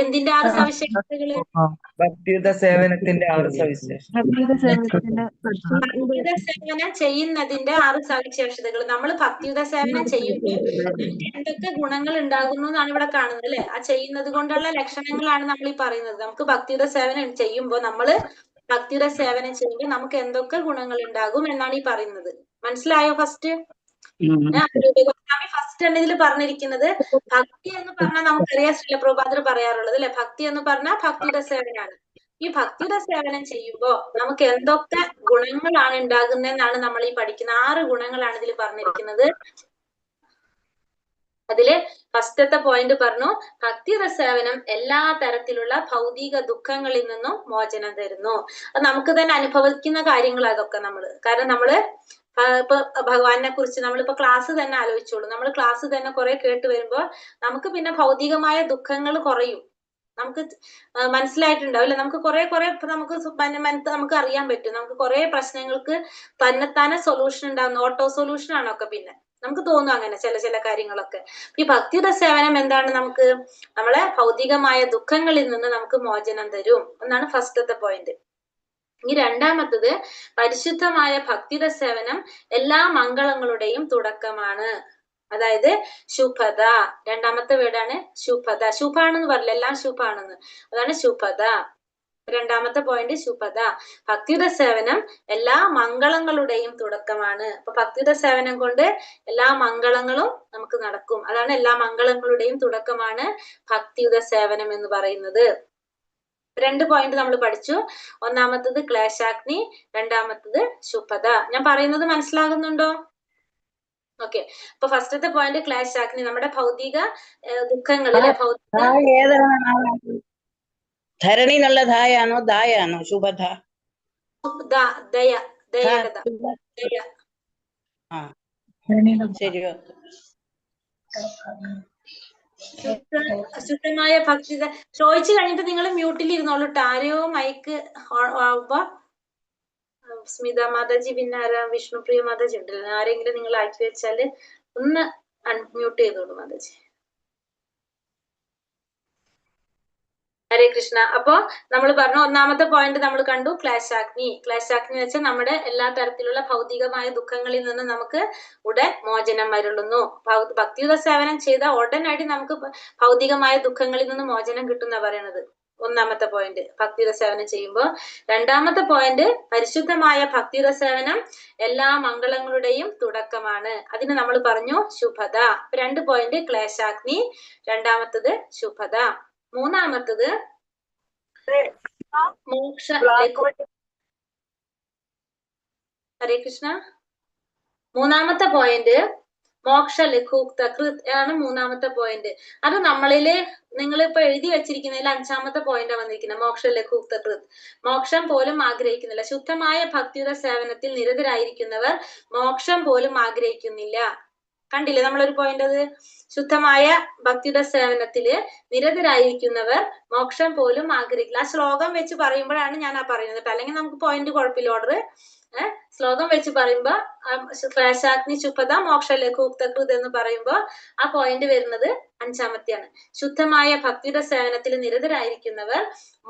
എന്തിന്റെ 6 സവിശേഷതകള്? ഭക്തിയുത സേവനത്തിന്റെ 6 സവിശേഷതകൾ. ഭക്തിയുടെ സേവനത്തിന്റെ ഭക്തിയുത സേവനം ചെയ്യുന്നതിന്റെ 6 സവിശേഷതകൾ. നമ്മൾ ഭക്തിയുത സേവനം ചെയ്യുമ്പോൾ എന്തൊക്കെ ഗുണങ്ങൾ ഉണ്ടാകുന്നു എന്നാണ് ഇവിടെ കാണുന്നത്, അല്ലെ? ആ ചെയ്യുന്നത് കൊണ്ടുള്ള ലക്ഷണങ്ങളാണ് നമ്മൾ ഈ പറയുന്നത്. നമുക്ക് ഭക്തിയുത സേവനം ചെയ്യുമ്പോൾ നമുക്ക് എന്തൊക്കെ ഗുണങ്ങൾ ഉണ്ടാകും എന്നാണ് ഈ പറയുന്നത്. മനസ്സിലായോ? ഫസ്റ്റ് ഫസ്റ്റ് തന്നെ ഇതിൽ പറഞ്ഞിരിക്കുന്നത്, ഭക്തി എന്ന് പറഞ്ഞാൽ നമുക്കറിയാം, ശ്രീല പ്രഭുപാദർ പറയാറുള്ളത്, അല്ലെ? ഭക്തി എന്ന് പറഞ്ഞാൽ ഭക്തിയുടെ സേവനാണ്. ഈ ഭക്തിയുടെ സേവനം ചെയ്യുമ്പോൾ നമുക്ക് എന്തൊക്കെ ഗുണങ്ങളാണ് ഉണ്ടാകുന്നതെന്നാണ് നമ്മൾ ഈ പഠിക്കുന്ന 6 ഗുണങ്ങളാണ് ഇതിൽ പറഞ്ഞിരിക്കുന്നത്. അതില് ഫസ്റ്റത്തെ പോയിന്റ് പറഞ്ഞു, ഭക്തിയുടെ സേവനം എല്ലാ തരത്തിലുള്ള ഭൗതിക ദുഃഖങ്ങളിൽ നിന്നും മോചനം തരുന്നു. അത് നമുക്ക് തന്നെ അനുഭവിക്കുന്ന കാര്യങ്ങൾ അതൊക്കെ കാരണം നമ്മള് ഇപ്പൊ ഭഗവാനെ കുറിച്ച് നമ്മളിപ്പോ ക്ലാസ് തന്നെ ആലോചിച്ചോളൂ. നമ്മൾ ക്ലാസ് തന്നെ കുറെ കേട്ട് വരുമ്പോ നമുക്ക് പിന്നെ ഭൗതികമായ ദുഃഖങ്ങൾ കുറയും. നമുക്ക് മനസ്സിലായിട്ടുണ്ടാവില്ല. നമുക്ക് കുറെ നമുക്ക് അറിയാൻ പറ്റും. നമുക്ക് കുറെ പ്രശ്നങ്ങൾക്ക് തന്നെത്താനെ സൊല്യൂഷൻ ഉണ്ടാകുന്ന ഓട്ടോ സൊല്യൂഷൻ ആണൊക്കെ. പിന്നെ നമുക്ക് തോന്നും അങ്ങനെ ചില കാര്യങ്ങളൊക്കെ. ഈ ഭക്തിയുടെ സേവനം എന്താണ്? നമുക്ക് നമ്മളെ ഭൗതികമായ ദുഃഖങ്ങളിൽ നിന്ന് നമുക്ക് മോചനം തരും എന്നാണ് ഫസ്റ്റത്തെ പോയിന്റ്. ഇനി രണ്ടാമത്തത്, പരിശുദ്ധമായ ഭക്തിയുടെ സേവനം എല്ലാ മംഗളങ്ങളുടെയും തുടക്കമാണ്. അതായത് ശുഭത, രണ്ടാമത്തെ വേർഡാണ് ശുഭത. ശുഭാണെന്ന് പറയില്ല, എല്ലാം ശുഭാണെന്ന്, അതാണ് ശുഭത. രണ്ടാമത്തെ പോയിന്റ് ശുഭത. ഭക്തിയുടെ സേവനം എല്ലാ മംഗളങ്ങളുടെയും തുടക്കമാണ്. അപ്പൊ ഭക്തിയുടെ സേവനം കൊണ്ട് എല്ലാ മംഗളങ്ങളും നമുക്ക് നടക്കും. അതാണ് എല്ലാ മംഗളങ്ങളുടെയും തുടക്കമാണ് ഭക്തിയുടെ സേവനം എന്ന് പറയുന്നത്. 2 പോയിന്റ് നമ്മൾ പഠിച്ചു. ഒന്നാമത്തത് ക്ലേശാഗ്നി, രണ്ടാമത്തത് ശുഭത. ഞാൻ പറയുന്നത് മനസ്സിലാകുന്നുണ്ടോ? ഓക്കെ. അപ്പൊ ഫസ്റ്റത്തെ പോയിന്റ് ക്ലേശാഗ്നി, നമ്മുടെ ഭൗതിക ദുഃഖങ്ങളിലെ ധരണി എന്നുള്ള ധായാണോ ദായാണോ? ശുഭധ ദയ, ദയയുടെ ദയ. ശരി. ശുദ്ധമായ ഭക്തി ചോദിച്ചു കഴിഞ്ഞിട്ട് നിങ്ങൾ മ്യൂട്ടിൽ ഇരുന്നോളൂ. ആരെയോ മൈക്ക് ആവുമ്പോ സ്മിത മാതാജി, പിന്നെ ആരാ, വിഷ്ണുപ്രിയ മാതാജി ഉണ്ടല്ലോ, ആരെങ്കിലും നിങ്ങൾ ആക്കി വെച്ചാല് ഒന്ന് അൺമ്യൂട്ട് ചെയ്തോളൂ മാതാജി. ഹരേ കൃഷ്ണ. അപ്പൊ നമ്മൾ പറഞ്ഞു, ഒന്നാമത്തെ പോയിന്റ് നമ്മൾ കണ്ടു ക്ലേശാഗ്നി. ക്ലേശാഗ്നി എന്ന് വെച്ചാൽ നമ്മുടെ എല്ലാ തരത്തിലുള്ള ഭൗതികമായ ദുഃഖങ്ങളിൽ നിന്ന് നമുക്ക് ഉടൻ മോചനം വരുള്ളുന്നു. ഭക്തിയുടെ സേവനം ചെയ്ത ഉടനടി നമുക്ക് ഭൗതികമായ ദുഃഖങ്ങളിൽ നിന്ന് മോചനം കിട്ടുന്ന പറയണത് ഒന്നാമത്തെ പോയിന്റ്, ഭക്തിയുടെ സേവനം ചെയ്യുമ്പോൾ. രണ്ടാമത്തെ പോയിന്റ്, പരിശുദ്ധമായ ഭക്തിയുടെ സേവനം എല്ലാ മംഗളങ്ങളുടെയും തുടക്കമാണ്. അതിന് നമ്മൾ പറഞ്ഞു ശുഭത. 2 പോയിന്റ് ക്ലേശാഗ്നി, രണ്ടാമത്തത് ശുഭത. മൂന്നാമത്തത് മോക്ഷ. ഹരേ കൃഷ്ണ. മൂന്നാമത്തെ പോയിന്റ് മോക്ഷ ലഘൂക്ത കൃത് ആണ് മൂന്നാമത്തെ പോയിന്റ്. അത് നമ്മളില് നിങ്ങളിപ്പോ എഴുതി വെച്ചിരിക്കുന്നതിൽ 5ാമത്തെ പോയിന്റ് വന്നിരിക്കുന്നത്, മോക്ഷ ലഘൂക്ത കൃത്. മോക്ഷം പോലും ആഗ്രഹിക്കുന്നില്ല. ശുദ്ധമായ ഭക്തിയുടെ സേവനത്തിൽ നിരതരായിരിക്കുന്നവർ മോക്ഷം പോലും ആഗ്രഹിക്കുന്നില്ല. കണ്ടില്ലേ നമ്മളൊരു പോയിന്റ്? അത് ശുദ്ധമായ ഭക്തിയുടെ സേവനത്തില് നിരതരായിരിക്കുന്നവർ മോക്ഷം പോലും ആഗ്രഹിക്കില്ല. ആ ശ്ലോകം വെച്ച് പറയുമ്പോഴാണ് ഞാൻ പറയുന്നത്. അല്ലെങ്കിൽ നമുക്ക് പോയിന്റ് കുഴപ്പമില്ല, ഓർഡർ. ശ്ലോകം വെച്ച് പറയുമ്പോ ക്ലേശാഗ്നി ശുഭത മോക്ഷ ലഘൂക്തകൃത് എന്ന് പറയുമ്പോ ആ പോയിന്റ് വരുന്നത് 5ാമത്തെയാണ്. ശുദ്ധമായ ഭക്തിയുടെ സേവനത്തിൽ നിരതരായിരിക്കുന്നവർ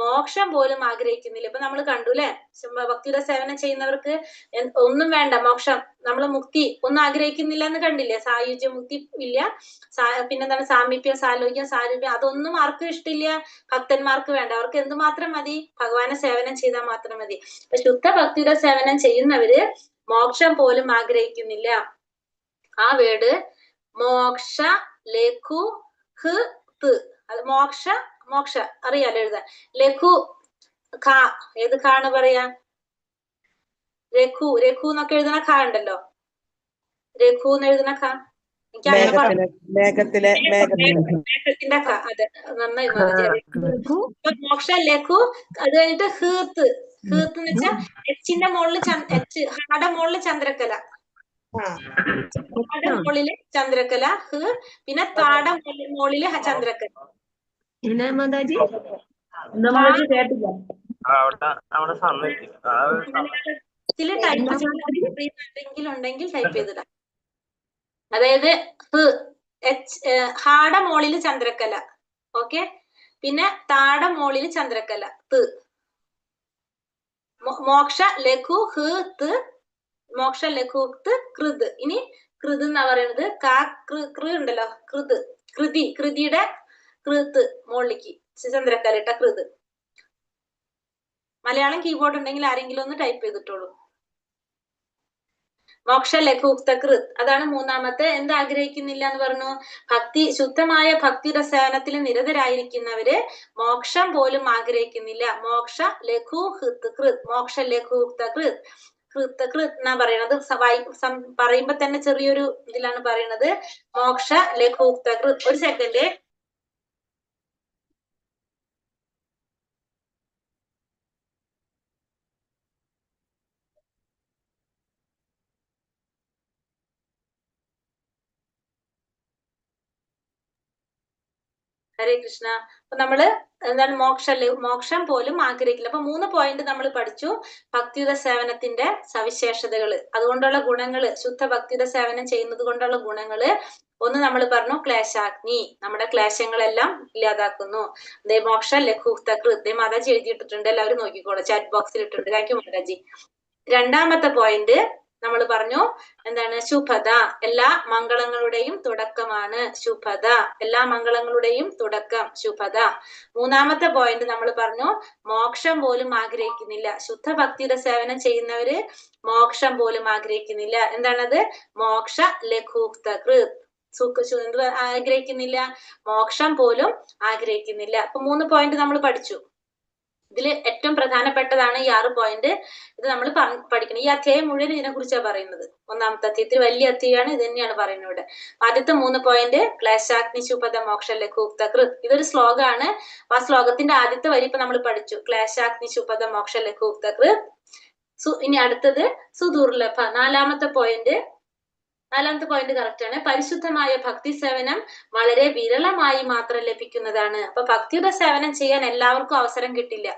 മോക്ഷം പോലും ആഗ്രഹിക്കുന്നില്ല. ഇപ്പൊ നമ്മൾ കണ്ടു അല്ലെ, ഭക്തിയുടെ സേവനം ചെയ്യുന്നവർക്ക് ഒന്നും വേണ്ട, മോക്ഷം, നമ്മൾ മുക്തി ഒന്നും ആഗ്രഹിക്കുന്നില്ല എന്ന് കണ്ടില്ലേ? സായുജ്യ മുക്തി ഇല്ല, പിന്നെന്താണ് സാമീപ്യം, സാലോക്യം, സാരൂപ്യം, അതൊന്നും ആർക്കും ഇഷ്ടമില്ല. ഭക്തന്മാർക്ക് വേണ്ട, അവർക്ക് എന്തുമാത്രം മതി? ഭഗവാനെ സേവനം ചെയ്താൽ മാത്രം മതി. അപ്പൊ ശുദ്ധ ഭക്തിയുടെ സേവനം ചെയ്യുന്നവര് മോക്ഷം പോലും ആഗ്രഹിക്കുന്നില്ല. ആ വേർഡ് മോക്ഷ ലഘു ഹ് ത്, അത് മോക്ഷ, മോക്ഷ അറിയാലോ എഴുതാൻ. ലഘു ഖ, ഏത് ഖാണ് പറയാ? രഘു, രഘു എന്നൊക്കെ എഴുതുന്ന ഖ ഉണ്ടല്ലോ, രഘു എന്ന് എഴുതുന്ന ഖ. എനിക്ക് അങ്ങനെ മേഘത്തിന്റെ ഖ, അതെ, നന്നായി. മോക്ഷ ലഘു, അത് കഴിഞ്ഞിട്ട് ഹീർത്ത്. ഹീർത്ത് എന്ന് വെച്ചാൽ എച്ചിന്റെ മുകളില് ഹാടെ മുകളില് ചന്ദ്രക്കല, ഹാടെ മുകളില് ചന്ദ്രക്കല, ഹ്, പിന്നെ താടെ മുകളില് ചന്ദ്രക്കല. ഉണ്ടെങ്കിൽ ടൈപ്പ് ചെയ്തിടാം. അതായത് ഹാടെ മോളില് ചന്ദ്രക്കല, ഓക്കെ, പിന്നെ താടെ മോളില് ചന്ദ്രക്കല, ത്. മോക്ഷ ലഘു ഹ് ത്, മോക്ഷ ലഘു ത് കൃത്. ഇനി കൃത് എന്നാ പറയുന്നത് കൃ ഉണ്ടല്ലോ, കൃത്, കൃതി, കൃതിയുടെ കൃത്ത് മോളിലേക്ക് ചന്ദ്രക്കല ഇട്ട കൃത്. മലയാളം കീബോർഡ് ഉണ്ടെങ്കിൽ ആരെങ്കിലും ഒന്ന് ടൈപ്പ് ചെയ്തിട്ടോളൂ. മോക്ഷ ലഘുക്തകൃത് അതാണ് മൂന്നാമത്തെ. എന്ത് ആഗ്രഹിക്കുന്നില്ല എന്ന് പറഞ്ഞു? ശുദ്ധമായ ഭക്തിയുടെ സേവനത്തിൽ നിരതരായിരിക്കുന്നവര് മോക്ഷം പോലും ആഗ്രഹിക്കുന്നില്ല. മോക്ഷ ലഘുകൃത്, മോക്ഷ ലഘുക്തകൃത്, കൃത് എന്നാ പറയണത്. പറയുമ്പോ തന്നെ ചെറിയൊരു ഇതിലാണ് പറയണത്. മോക്ഷ ലഘുക്തകൃത്. ഒരു സെക്കൻഡ്. ഹരേ കൃഷ്ണ. അപ്പൊ നമ്മള് എന്താണ് മോക്ഷം പോലും ആഗ്രഹിക്കില്ല. അപ്പൊ 3 പോയിന്റ് നമ്മൾ പഠിച്ചു. ഭക്തിയുത സേവനത്തിന്റെ സവിശേഷതകള്, അതുകൊണ്ടുള്ള ഗുണങ്ങള്, ശുദ്ധ ഭക്തിയുത സേവനം ചെയ്യുന്നത് കൊണ്ടുള്ള ഗുണങ്ങള്. ഒന്ന് നമ്മൾ പറഞ്ഞു, ക്ലേശാഗ്നി, നമ്മുടെ ക്ലേശങ്ങളെല്ലാം ഇല്ലാതാക്കുന്നു. മോക്ഷ ലഘുക്തകൃത്, മാതാജി എഴുതിയിട്ടിട്ടുണ്ട്, എല്ലാവരും നോക്കിക്കോളൂ, ചാറ്റ് ബോക്സിൽ ഇട്ടിട്ടുണ്ട്. Thank you Mataji. രണ്ടാമത്തെ പോയിന്റ് നമ്മൾ പറഞ്ഞു എന്താണ്? ശുഭത, എല്ലാ മംഗളങ്ങളുടെയും തുടക്കമാണ് ശുഭത, എല്ലാ മംഗളങ്ങളുടെയും തുടക്കം ശുഭത. മൂന്നാമത്തെ പോയിന്റ് നമ്മൾ പറഞ്ഞു, മോക്ഷം പോലും ആഗ്രഹിക്കുന്നില്ല. ശുദ്ധ ഭക്തിയുടെ സേവനം ചെയ്യുന്നവര് മോക്ഷം പോലും ആഗ്രഹിക്കുന്നില്ല. എന്താണത്? മോക്ഷ ലഘുക്തകൃത്, ആഗ്രഹിക്കുന്നില്ല, മോക്ഷം പോലും ആഗ്രഹിക്കുന്നില്ല. അപ്പൊ 3 പോയിന്റ് നമ്മൾ പഠിച്ചു. ഇതിൽ ഏറ്റവും പ്രധാനപ്പെട്ടതാണ് ഈ 6 പോയിന്റ്. ഇത് നമ്മൾ പഠിക്കണം. ഈ അധ്യായം മുഴുവൻ ഇതിനെ കുറിച്ചാണ് പറയുന്നത്. ഒന്നാമത്തെ അധ്യായത്തിൽ വലിയ അധ്യായമാണ്, ഇത് തന്നെയാണ് പറയുന്നത് ഇവിടെ. ആദ്യത്തെ 3 പോയിന്റ് ക്ലേശാഗ്നി ശുഭത മോക്ഷ ലഘുക്തകൃത്, ഇതൊരു ശ്ലോകമാണ്. ആ ശ്ലോകത്തിന്റെ ആദ്യത്തെ വരി ഇപ്പൊ നമ്മൾ പഠിച്ചു, ക്ലേശാഗ്നി ശുഭത മോക്ഷ ലഘുക്തകൃത്. ഇനി അടുത്തത് സുദുർലഭ. നാലാമത്തെ പോയിന്റ് കറക്റ്റ് ആണ്. പരിശുദ്ധമായ ഭക്തി സേവനം വളരെ വിരളമായി മാത്രം ലഭിക്കുന്നതാണ്. അപ്പൊ ഭക്തിയുടെ സേവനം ചെയ്യാൻ എല്ലാവർക്കും അവസരം കിട്ടില്ല,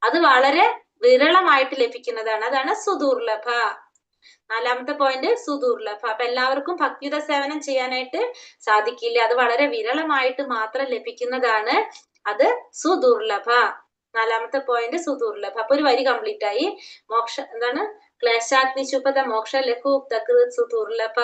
അത് വളരെ വിരളമായിട്ട് ലഭിക്കുന്നതാണ്. അതാണ് സുദുർലഭ. നാലാമത്തെ പോയിന്റ് സുദുർലഭ. അപ്പൊ എല്ലാവർക്കും ഭക്തിയുടെ സേവനം ചെയ്യാനായിട്ട് സാധിക്കില്ല, അത് വളരെ വിരളമായിട്ട് മാത്രം ലഭിക്കുന്നതാണ്. അത് സുദുർലഭ. നാലാമത്തെ പോയിന്റ് സുദുർലഭ. അപ്പൊ ഒരു വരി കംപ്ലീറ്റ് ആയി. മോക്ഷ എന്താണ്? ക്ലേശാഗ്നി ശുഭത മോക്ഷ ലഘുക്തകൃത് സുദുർലഭ.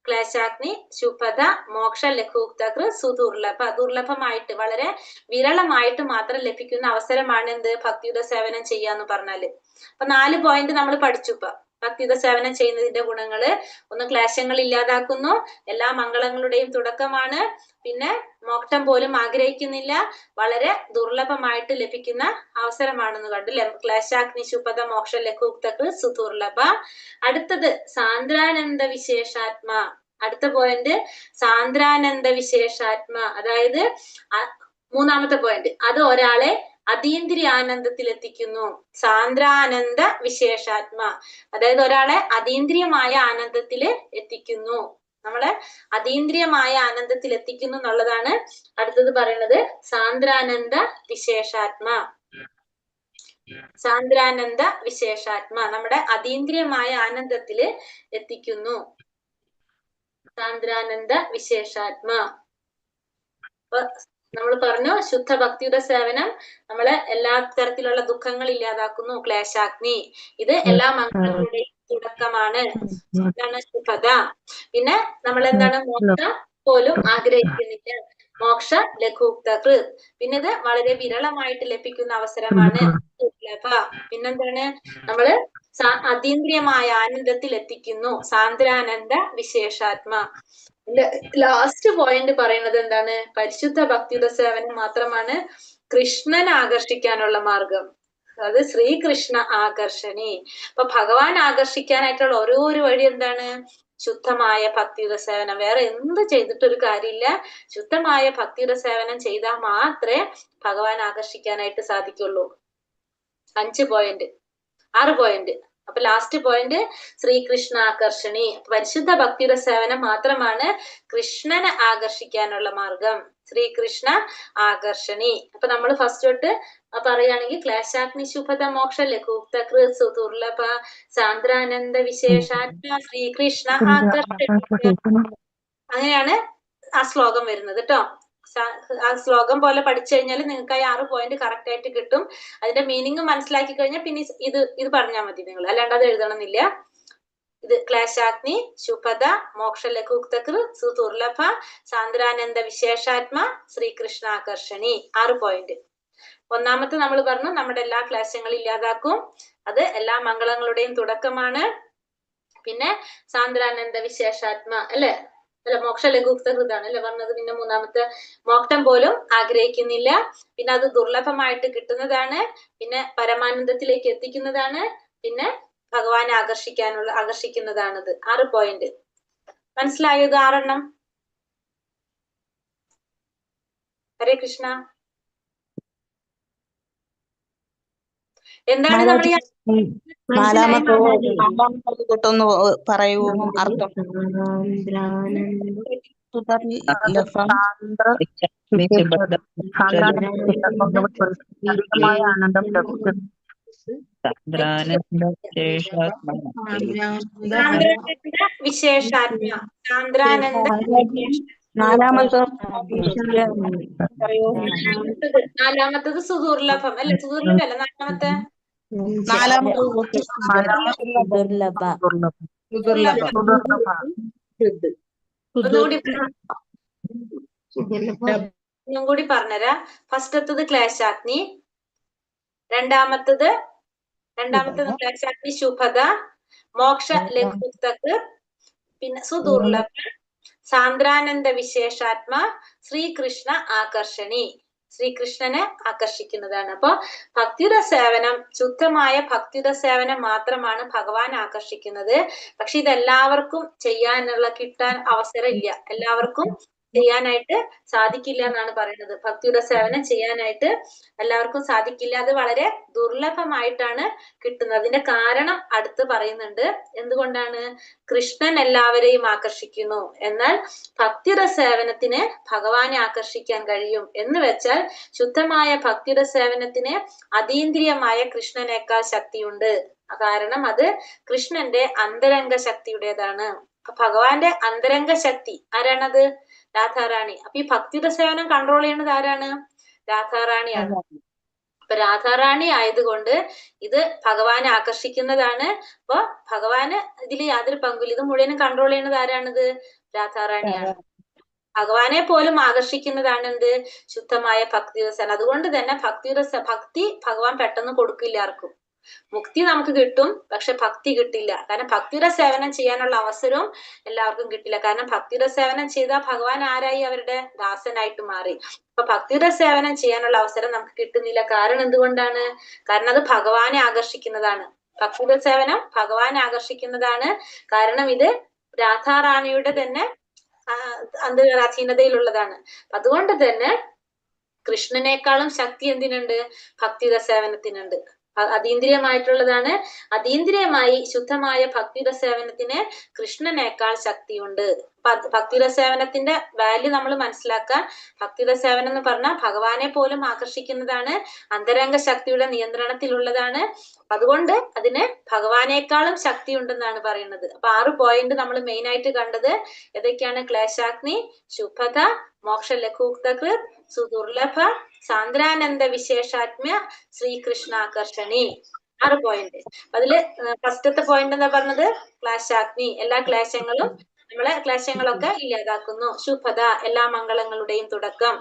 ക്ലേശാഗ്നി ശുഭത മോക്ഷ ലഘുക്തകൃത് സുദുർലഭ. ദുർലഭമായിട്ട്, വളരെ വിരളമായിട്ട് മാത്രം ലഭിക്കുന്ന അവസരമാണ് എന്ത്? ഭക്തിയുടെ സേവനം ചെയ്യാന്ന് പറഞ്ഞാല്. അപ്പൊ 4 പോയിന്റ് നമ്മൾ പഠിച്ചു. ഇപ്പൊ ഭക്തിയുടെ സേവനം ചെയ്യുന്നതിന്റെ ഗുണങ്ങള്: ഒന്ന്, ക്ലേശങ്ങൾ ഇല്ലാതാക്കുന്നു, എല്ലാ മംഗളങ്ങളുടെയും തുടക്കമാണ്, പിന്നെ മോക്ഷം പോലും ആഗ്രഹിക്കുന്നില്ല, വളരെ ദുർലഭമായിട്ട് ലഭിക്കുന്ന അവസരമാണെന്ന് കണ്ടു. ക്ലേശാഗ്നി ശുഭത മോക്ഷ ലഘുക്തകൃത് സുദുർലഭ. അടുത്തത് സാന്ദ്രാനന്ദ വിശേഷാത്മ. അടുത്ത പോയിന്റ് സാന്ദ്രാനന്ദ വിശേഷാത്മ, അതായത് 3ാമത്തെ പോയിന്റ്, അത് ഒരാളെ അതീന്ദ്രിയ ആനന്ദത്തിൽ എത്തിക്കുന്നു. സാന്ദ്രാനന്ദ വിശേഷാത്മ, അതായത് ഒരാളെ അതീന്ദ്രിയമായ ആനന്ദത്തിൽ എത്തിക്കുന്നു. നമ്മളെ അതീന്ദ്രിയമായ ആനന്ദത്തിൽ എത്തിക്കുന്നു എന്നുള്ളതാണ് അടുത്തത് പറയുന്നത്. സാന്ദ്രാനന്ദ വിശേഷാത്മ. സാന്ദ്രാനന്ദ വിശേഷാത്മ നമ്മുടെ അതീന്ദ്രിയമായ ആനന്ദത്തിൽ എത്തിക്കുന്നു. സാന്ദ്രാനന്ദ വിശേഷാത്മ. നമ്മൾ പറഞ്ഞു, ശുദ്ധ ഭക്തിയുടെ സേവനം നമ്മളെ എല്ലാ തരത്തിലുള്ള ദുഃഖങ്ങൾ ഇല്ലാതാക്കുന്നു. ക്ലേശാഗ്നി, ഇത് എല്ലാ മംഗളങ്ങളുടെയും തുടക്കമാണ്. ഇതാണ് ശുഭത. പിന്നെ നമ്മൾ എന്താണ്? മോക്ഷ പോലും ആഗ്രഹിക്കുന്നില്ല. മോക്ഷ ലഘുക്തകൃത്. പിന്നെ ഇത് വളരെ വിരളമായിട്ട് ലഭിക്കുന്ന അവസരമാണ് ദുർലഭ. പിന്നെന്താണ്? നമ്മള് അതീന്ദ്രിയമായ ആനന്ദത്തിൽ എത്തിക്കുന്നു. സാന്ദ്രാനന്ദ വിശേഷാത്മ. ലാസ്റ്റ് പോയിന്റ് പറയുന്നത് എന്താണ്? പരിശുദ്ധ ഭക്തിയുടെ സേവനം മാത്രമാണ് കൃഷ്ണനെ ആകർഷിക്കാനുള്ള മാർഗം. അത് ശ്രീകൃഷ്ണ ആകർഷണി. അപ്പൊ ഭഗവാൻ ആകർഷിക്കാനായിട്ടുള്ള ഒരു വഴി എന്താണ്? ശുദ്ധമായ ഭക്തിയുടെ സേവനം. വേറെ എന്ത് ചെയ്തിട്ടൊരു കാര്യമില്ല. ശുദ്ധമായ ഭക്തിയുടെ സേവനം ചെയ്താൽ മാത്രമേ ഭഗവാൻ ആകർഷിക്കാനായിട്ട് സാധിക്കുള്ളൂ. 6 പോയിന്റ്. അപ്പൊ ലാസ്റ്റ് പോയിന്റ് ശ്രീകൃഷ്ണ ആകർഷണി. പരിശുദ്ധ ഭക്തിയുടെ സേവനം മാത്രമാണ് കൃഷ്ണനെ ആകർഷിക്കാനുള്ള മാർഗം. ശ്രീകൃഷ്ണ ആകർഷണി. അപ്പൊ നമ്മൾ ഫസ്റ്റ് തൊട്ട് പറയുകയാണെങ്കിൽ ക്ലേശാഗ്നി ശുഭത മോക്ഷ ലഘുക്തകൃത് സുദുർലഭ സാന്ദ്രാനന്ദ വിശേഷാത്മ ശ്രീകൃഷ്ണ ആകർഷണി. അങ്ങനെയാണ് ആ ശ്ലോകം വരുന്നത് കേട്ടോ. ആ ശ്ലോകം പോലെ പഠിച്ചു കഴിഞ്ഞാൽ നിങ്ങൾക്ക് ആ 6 പോയിന്റ് കറക്റ്റ് ആയിട്ട് കിട്ടും. അതിന്റെ മീനിങ് മനസ്സിലാക്കി കഴിഞ്ഞാൽ പിന്നെ ഇത് പറഞ്ഞാൽ മതി നിങ്ങൾ, അല്ലാണ്ട് അത് എഴുതണമെന്നില്ല. ഇത് ക്ലേശാഗ്നി ശുഭത മോക്ഷ ലഘുക്തകൃത് സുദുർലഭ സാന്ദ്രാനന്ദ വിശേഷാത്മ ശ്രീകൃഷ്ണ ആകർഷണി. 6 പോയിന്റ്. ഒന്നാമത്തെ നമ്മൾ പറഞ്ഞു നമ്മുടെ എല്ലാ ക്ലേശങ്ങളും ഇല്ലാതാക്കും, അത് എല്ലാ മംഗളങ്ങളുടെയും തുടക്കമാണ്. പിന്നെ സാന്ദ്രാനന്ദ വിശേഷാത്മ അല്ലെ, അല്ല മോക്ഷ ലഘുക്തകൃതാണ് അല്ലെ പറഞ്ഞത്. പിന്നെ മൂന്നാമത്തെ മോക്ഷം പോലും ആഗ്രഹിക്കുന്നില്ല, പിന്നെ അത് ദുർലഭമായിട്ട് കിട്ടുന്നതാണ്, പിന്നെ പരമാനന്ദത്തിലേക്ക് എത്തിക്കുന്നതാണ്, പിന്നെ ഭഗവാനെ ആകർഷിക്കുന്നതാണത്. 6 പോയിന്റ് മനസ്സിലായോ? ഇത് 6 ഹരേ കൃഷ്ണ. എന്താണ് നമ്മൾ ഈ നാലാമത്തെ തൊട്ടൊന്ന് പറയൂ അർത്ഥം. വിശേഷാത്മ, സാന്ദ്രാനന്ദ നാലാമത്തെ നാലാമത്തത് സുദുർലഭം അല്ലെ, സുദുർലഭം അല്ല നാലാമത്തെ ഒന്നും കൂടി പറഞ്ഞുതരാ. ഫസ്റ്റത്തത് ക്ലേശാഗ്നി, രണ്ടാമത്തത് ക്ലേശാഗ്നി ശുഭത, മോക്ഷ ലഘുക്തക്, പിന്നെ സുദുർലഭ, സാന്ദ്രാനന്ദ വിശേഷാത്മ, ശ്രീകൃഷ്ണ ആകർഷണി, ശ്രീകൃഷ്ണനെ ആകർഷിക്കുന്നതാണ്. അപ്പൊ ഭക്തിയുടെ സേവനം, ശുദ്ധമായ ഭക്തിയുടെ സേവനം മാത്രമാണ് ഭഗവാൻ ആകർഷിക്കുന്നത്. പക്ഷെ ഇതെല്ലാവർക്കും കിട്ടാൻ അവസരം ഇല്ല, എല്ലാവർക്കും ചെയ്യാനായിട്ട് സാധിക്കില്ല എന്നാണ് പറയുന്നത്. ഭക്തിയുടെ സേവനം ചെയ്യാനായിട്ട് എല്ലാവർക്കും സാധിക്കില്ല, അത് വളരെ ദുർലഭമായിട്ടാണ് കിട്ടുന്നത്. അതിന്റെ കാരണം അടുത്ത് പറയുന്നുണ്ട്. എന്തുകൊണ്ടാണ്? കൃഷ്ണൻ എല്ലാവരെയും ആകർഷിക്കുന്നു, എന്നാൽ ഭക്തിയുടെ സേവനത്തിന് ഭഗവാനെ ആകർഷിക്കാൻ കഴിയും എന്ന് വെച്ചാൽ ശുദ്ധമായ ഭക്തിയുടെ സേവനത്തിന് അതീന്ദ്രിയമായ കൃഷ്ണനേക്കാൾ ശക്തിയുണ്ട്. കാരണം അത് കൃഷ്ണന്റെ അന്തരംഗ ശക്തിയുടേതാണ്. ഭഗവാന്റെ അന്തരംഗ ശക്തി ആരാണത്? രാധാറാണി. അപ്പൊ ഈ ഭക്തിയുടെ സേവനം കൺട്രോൾ ചെയ്യുന്നത് ആരാണ്? രാധാറാണിയാണ്. അപ്പൊ രാധാറാണി ആയതുകൊണ്ട് ഇത് ഭഗവാനെ ആകർഷിക്കുന്നതാണ്. അപ്പൊ ഭഗവാന് ഇതിൽ യാതൊരു പങ്കുമില്ല, ഇത് മുഴുവനും കൺട്രോൾ ചെയ്യുന്നത് ആരാണിത്? രാധാറാണിയാണ്. ഭഗവാനെ പോലും ആകർഷിക്കുന്നതാണ് എന്ത്? ശുദ്ധമായ ഭക്തിയുടെ സേവനം. അതുകൊണ്ട് തന്നെ ഭക്തി ഭഗവാൻ പെട്ടെന്ന് കൊടുക്കില്ല ആർക്കും. മുക്തി നമുക്ക് കിട്ടും, പക്ഷെ ഭക്തി കിട്ടില്ല. കാരണം ഭക്തിയുടെ സേവനം ചെയ്യാനുള്ള അവസരവും എല്ലാവർക്കും കിട്ടില്ല. കാരണം ഭക്തിയുടെ സേവനം ചെയ്താൽ ഭഗവാൻ ആരായി? അവരുടെ ദാസനായിട്ട് മാറി. അപ്പൊ ഭക്തിയുടെ സേവനം ചെയ്യാനുള്ള അവസരം നമുക്ക് കിട്ടുന്നില്ല. കാരണം എന്തുകൊണ്ടാണ്? കാരണം അത് ഭഗവാനെ ആകർഷിക്കുന്നതാണ്. ഭക്തിയുടെ സേവനം ഭഗവാനെ ആകർഷിക്കുന്നതാണ്. കാരണം ഇത് രാധാറാണിയുടെ തന്നെ അധീനതയിലുള്ളതാണ്. അതുകൊണ്ട് തന്നെ കൃഷ്ണനേക്കാളും ശക്തി എന്തിനുണ്ട്? ഭക്തിയുടെ സേവനത്തിനുണ്ട്. അതീന്ദ്രിയമായിട്ടുള്ളതാണ്. അതീന്ദ്രിയമായി ശുദ്ധമായ ഭക്തിയുടെ സേവനത്തിന് കൃഷ്ണനേക്കാൾ ശക്തിയുണ്ട്. ഭക്തിയുടെ സേവനത്തിന്റെ വാല്യൂ നമ്മൾ മനസ്സിലാക്കാൻ, ഭക്തിയുടെ സേവനം എന്ന് പറഞ്ഞാൽ ഭഗവാനെ പോലും ആകർഷിക്കുന്നതാണ്, അന്തരംഗ ശക്തിയുടെ നിയന്ത്രണത്തിലുള്ളതാണ്. അതുകൊണ്ട് അതിന് ഭഗവാനേക്കാളും ശക്തി ഉണ്ടെന്നാണ് പറയുന്നത്. അപ്പൊ 6 പോയിന്റ് നമ്മൾ മെയിൻ ആയിട്ട് കണ്ടത് ഏതൊക്കെയാണ്? ക്ലേശാഗ്നി, ശുഭത, മോക്ഷ ലഘുക്തകൃത്, സുദുർലഭ, സാന്ദ്രാനന്ദ വിശേഷാത്മ്യ, ശ്രീകൃഷ്ണാകർഷണി. 6 പോയിന്റ്. അതില് ഫസ്റ്റത്തെ പോയിന്റ് എന്താ പറഞ്ഞത്? ക്ലേശാഗ്നി, എല്ലാ ക്ലേശങ്ങളൊക്കെ ഇല്ലാതാക്കുന്നു. ശുഭത, എല്ലാ മംഗളങ്ങളുടെയും തുടക്കം.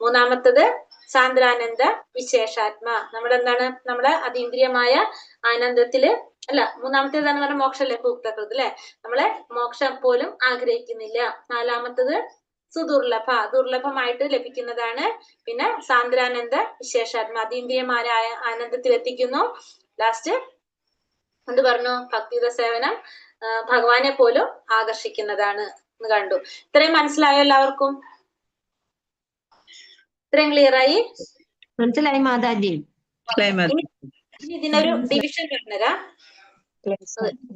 മൂന്നാമത്തത് സാന്ദ്രാനന്ദ വിശേഷാത്മ, നമ്മുടെ അതീന്ദ്രിയമായ ആനന്ദത്തില് മൂന്നാമത്തേതാണ് പറഞ്ഞ മോക്ഷ ലഘുക്തകൃത് അല്ലെ, നമ്മളെ മോക്ഷം പോലും ആഗ്രഹിക്കുന്നില്ല. നാലാമത്തത് ദുർലഭമായിട്ട് ലഭിക്കുന്നതാണ്. പിന്നെ സാന്ദ്രാനന്ദ വിശേഷാത്മ, അതീന്ദ്രിയമായ ആനന്ദത്തിൽ എത്തിക്കുന്നു. ലാസ്റ്റ് എന്ത് പറഞ്ഞു? ഭക്തിയുടെ സേവനം ഭഗവാനെ പോലും ആകർഷിക്കുന്നതാണ് എന്ന് കണ്ടു. ഇത്രയും മനസ്സിലായോ എല്ലാവർക്കും? ഇത്രയും ക്ലിയർ ആയി? മനസ്സിലായി മാതാജി? ഇനി ഇതിനൊരു ഡിവിഷൻ പറഞ്ഞുതരാം.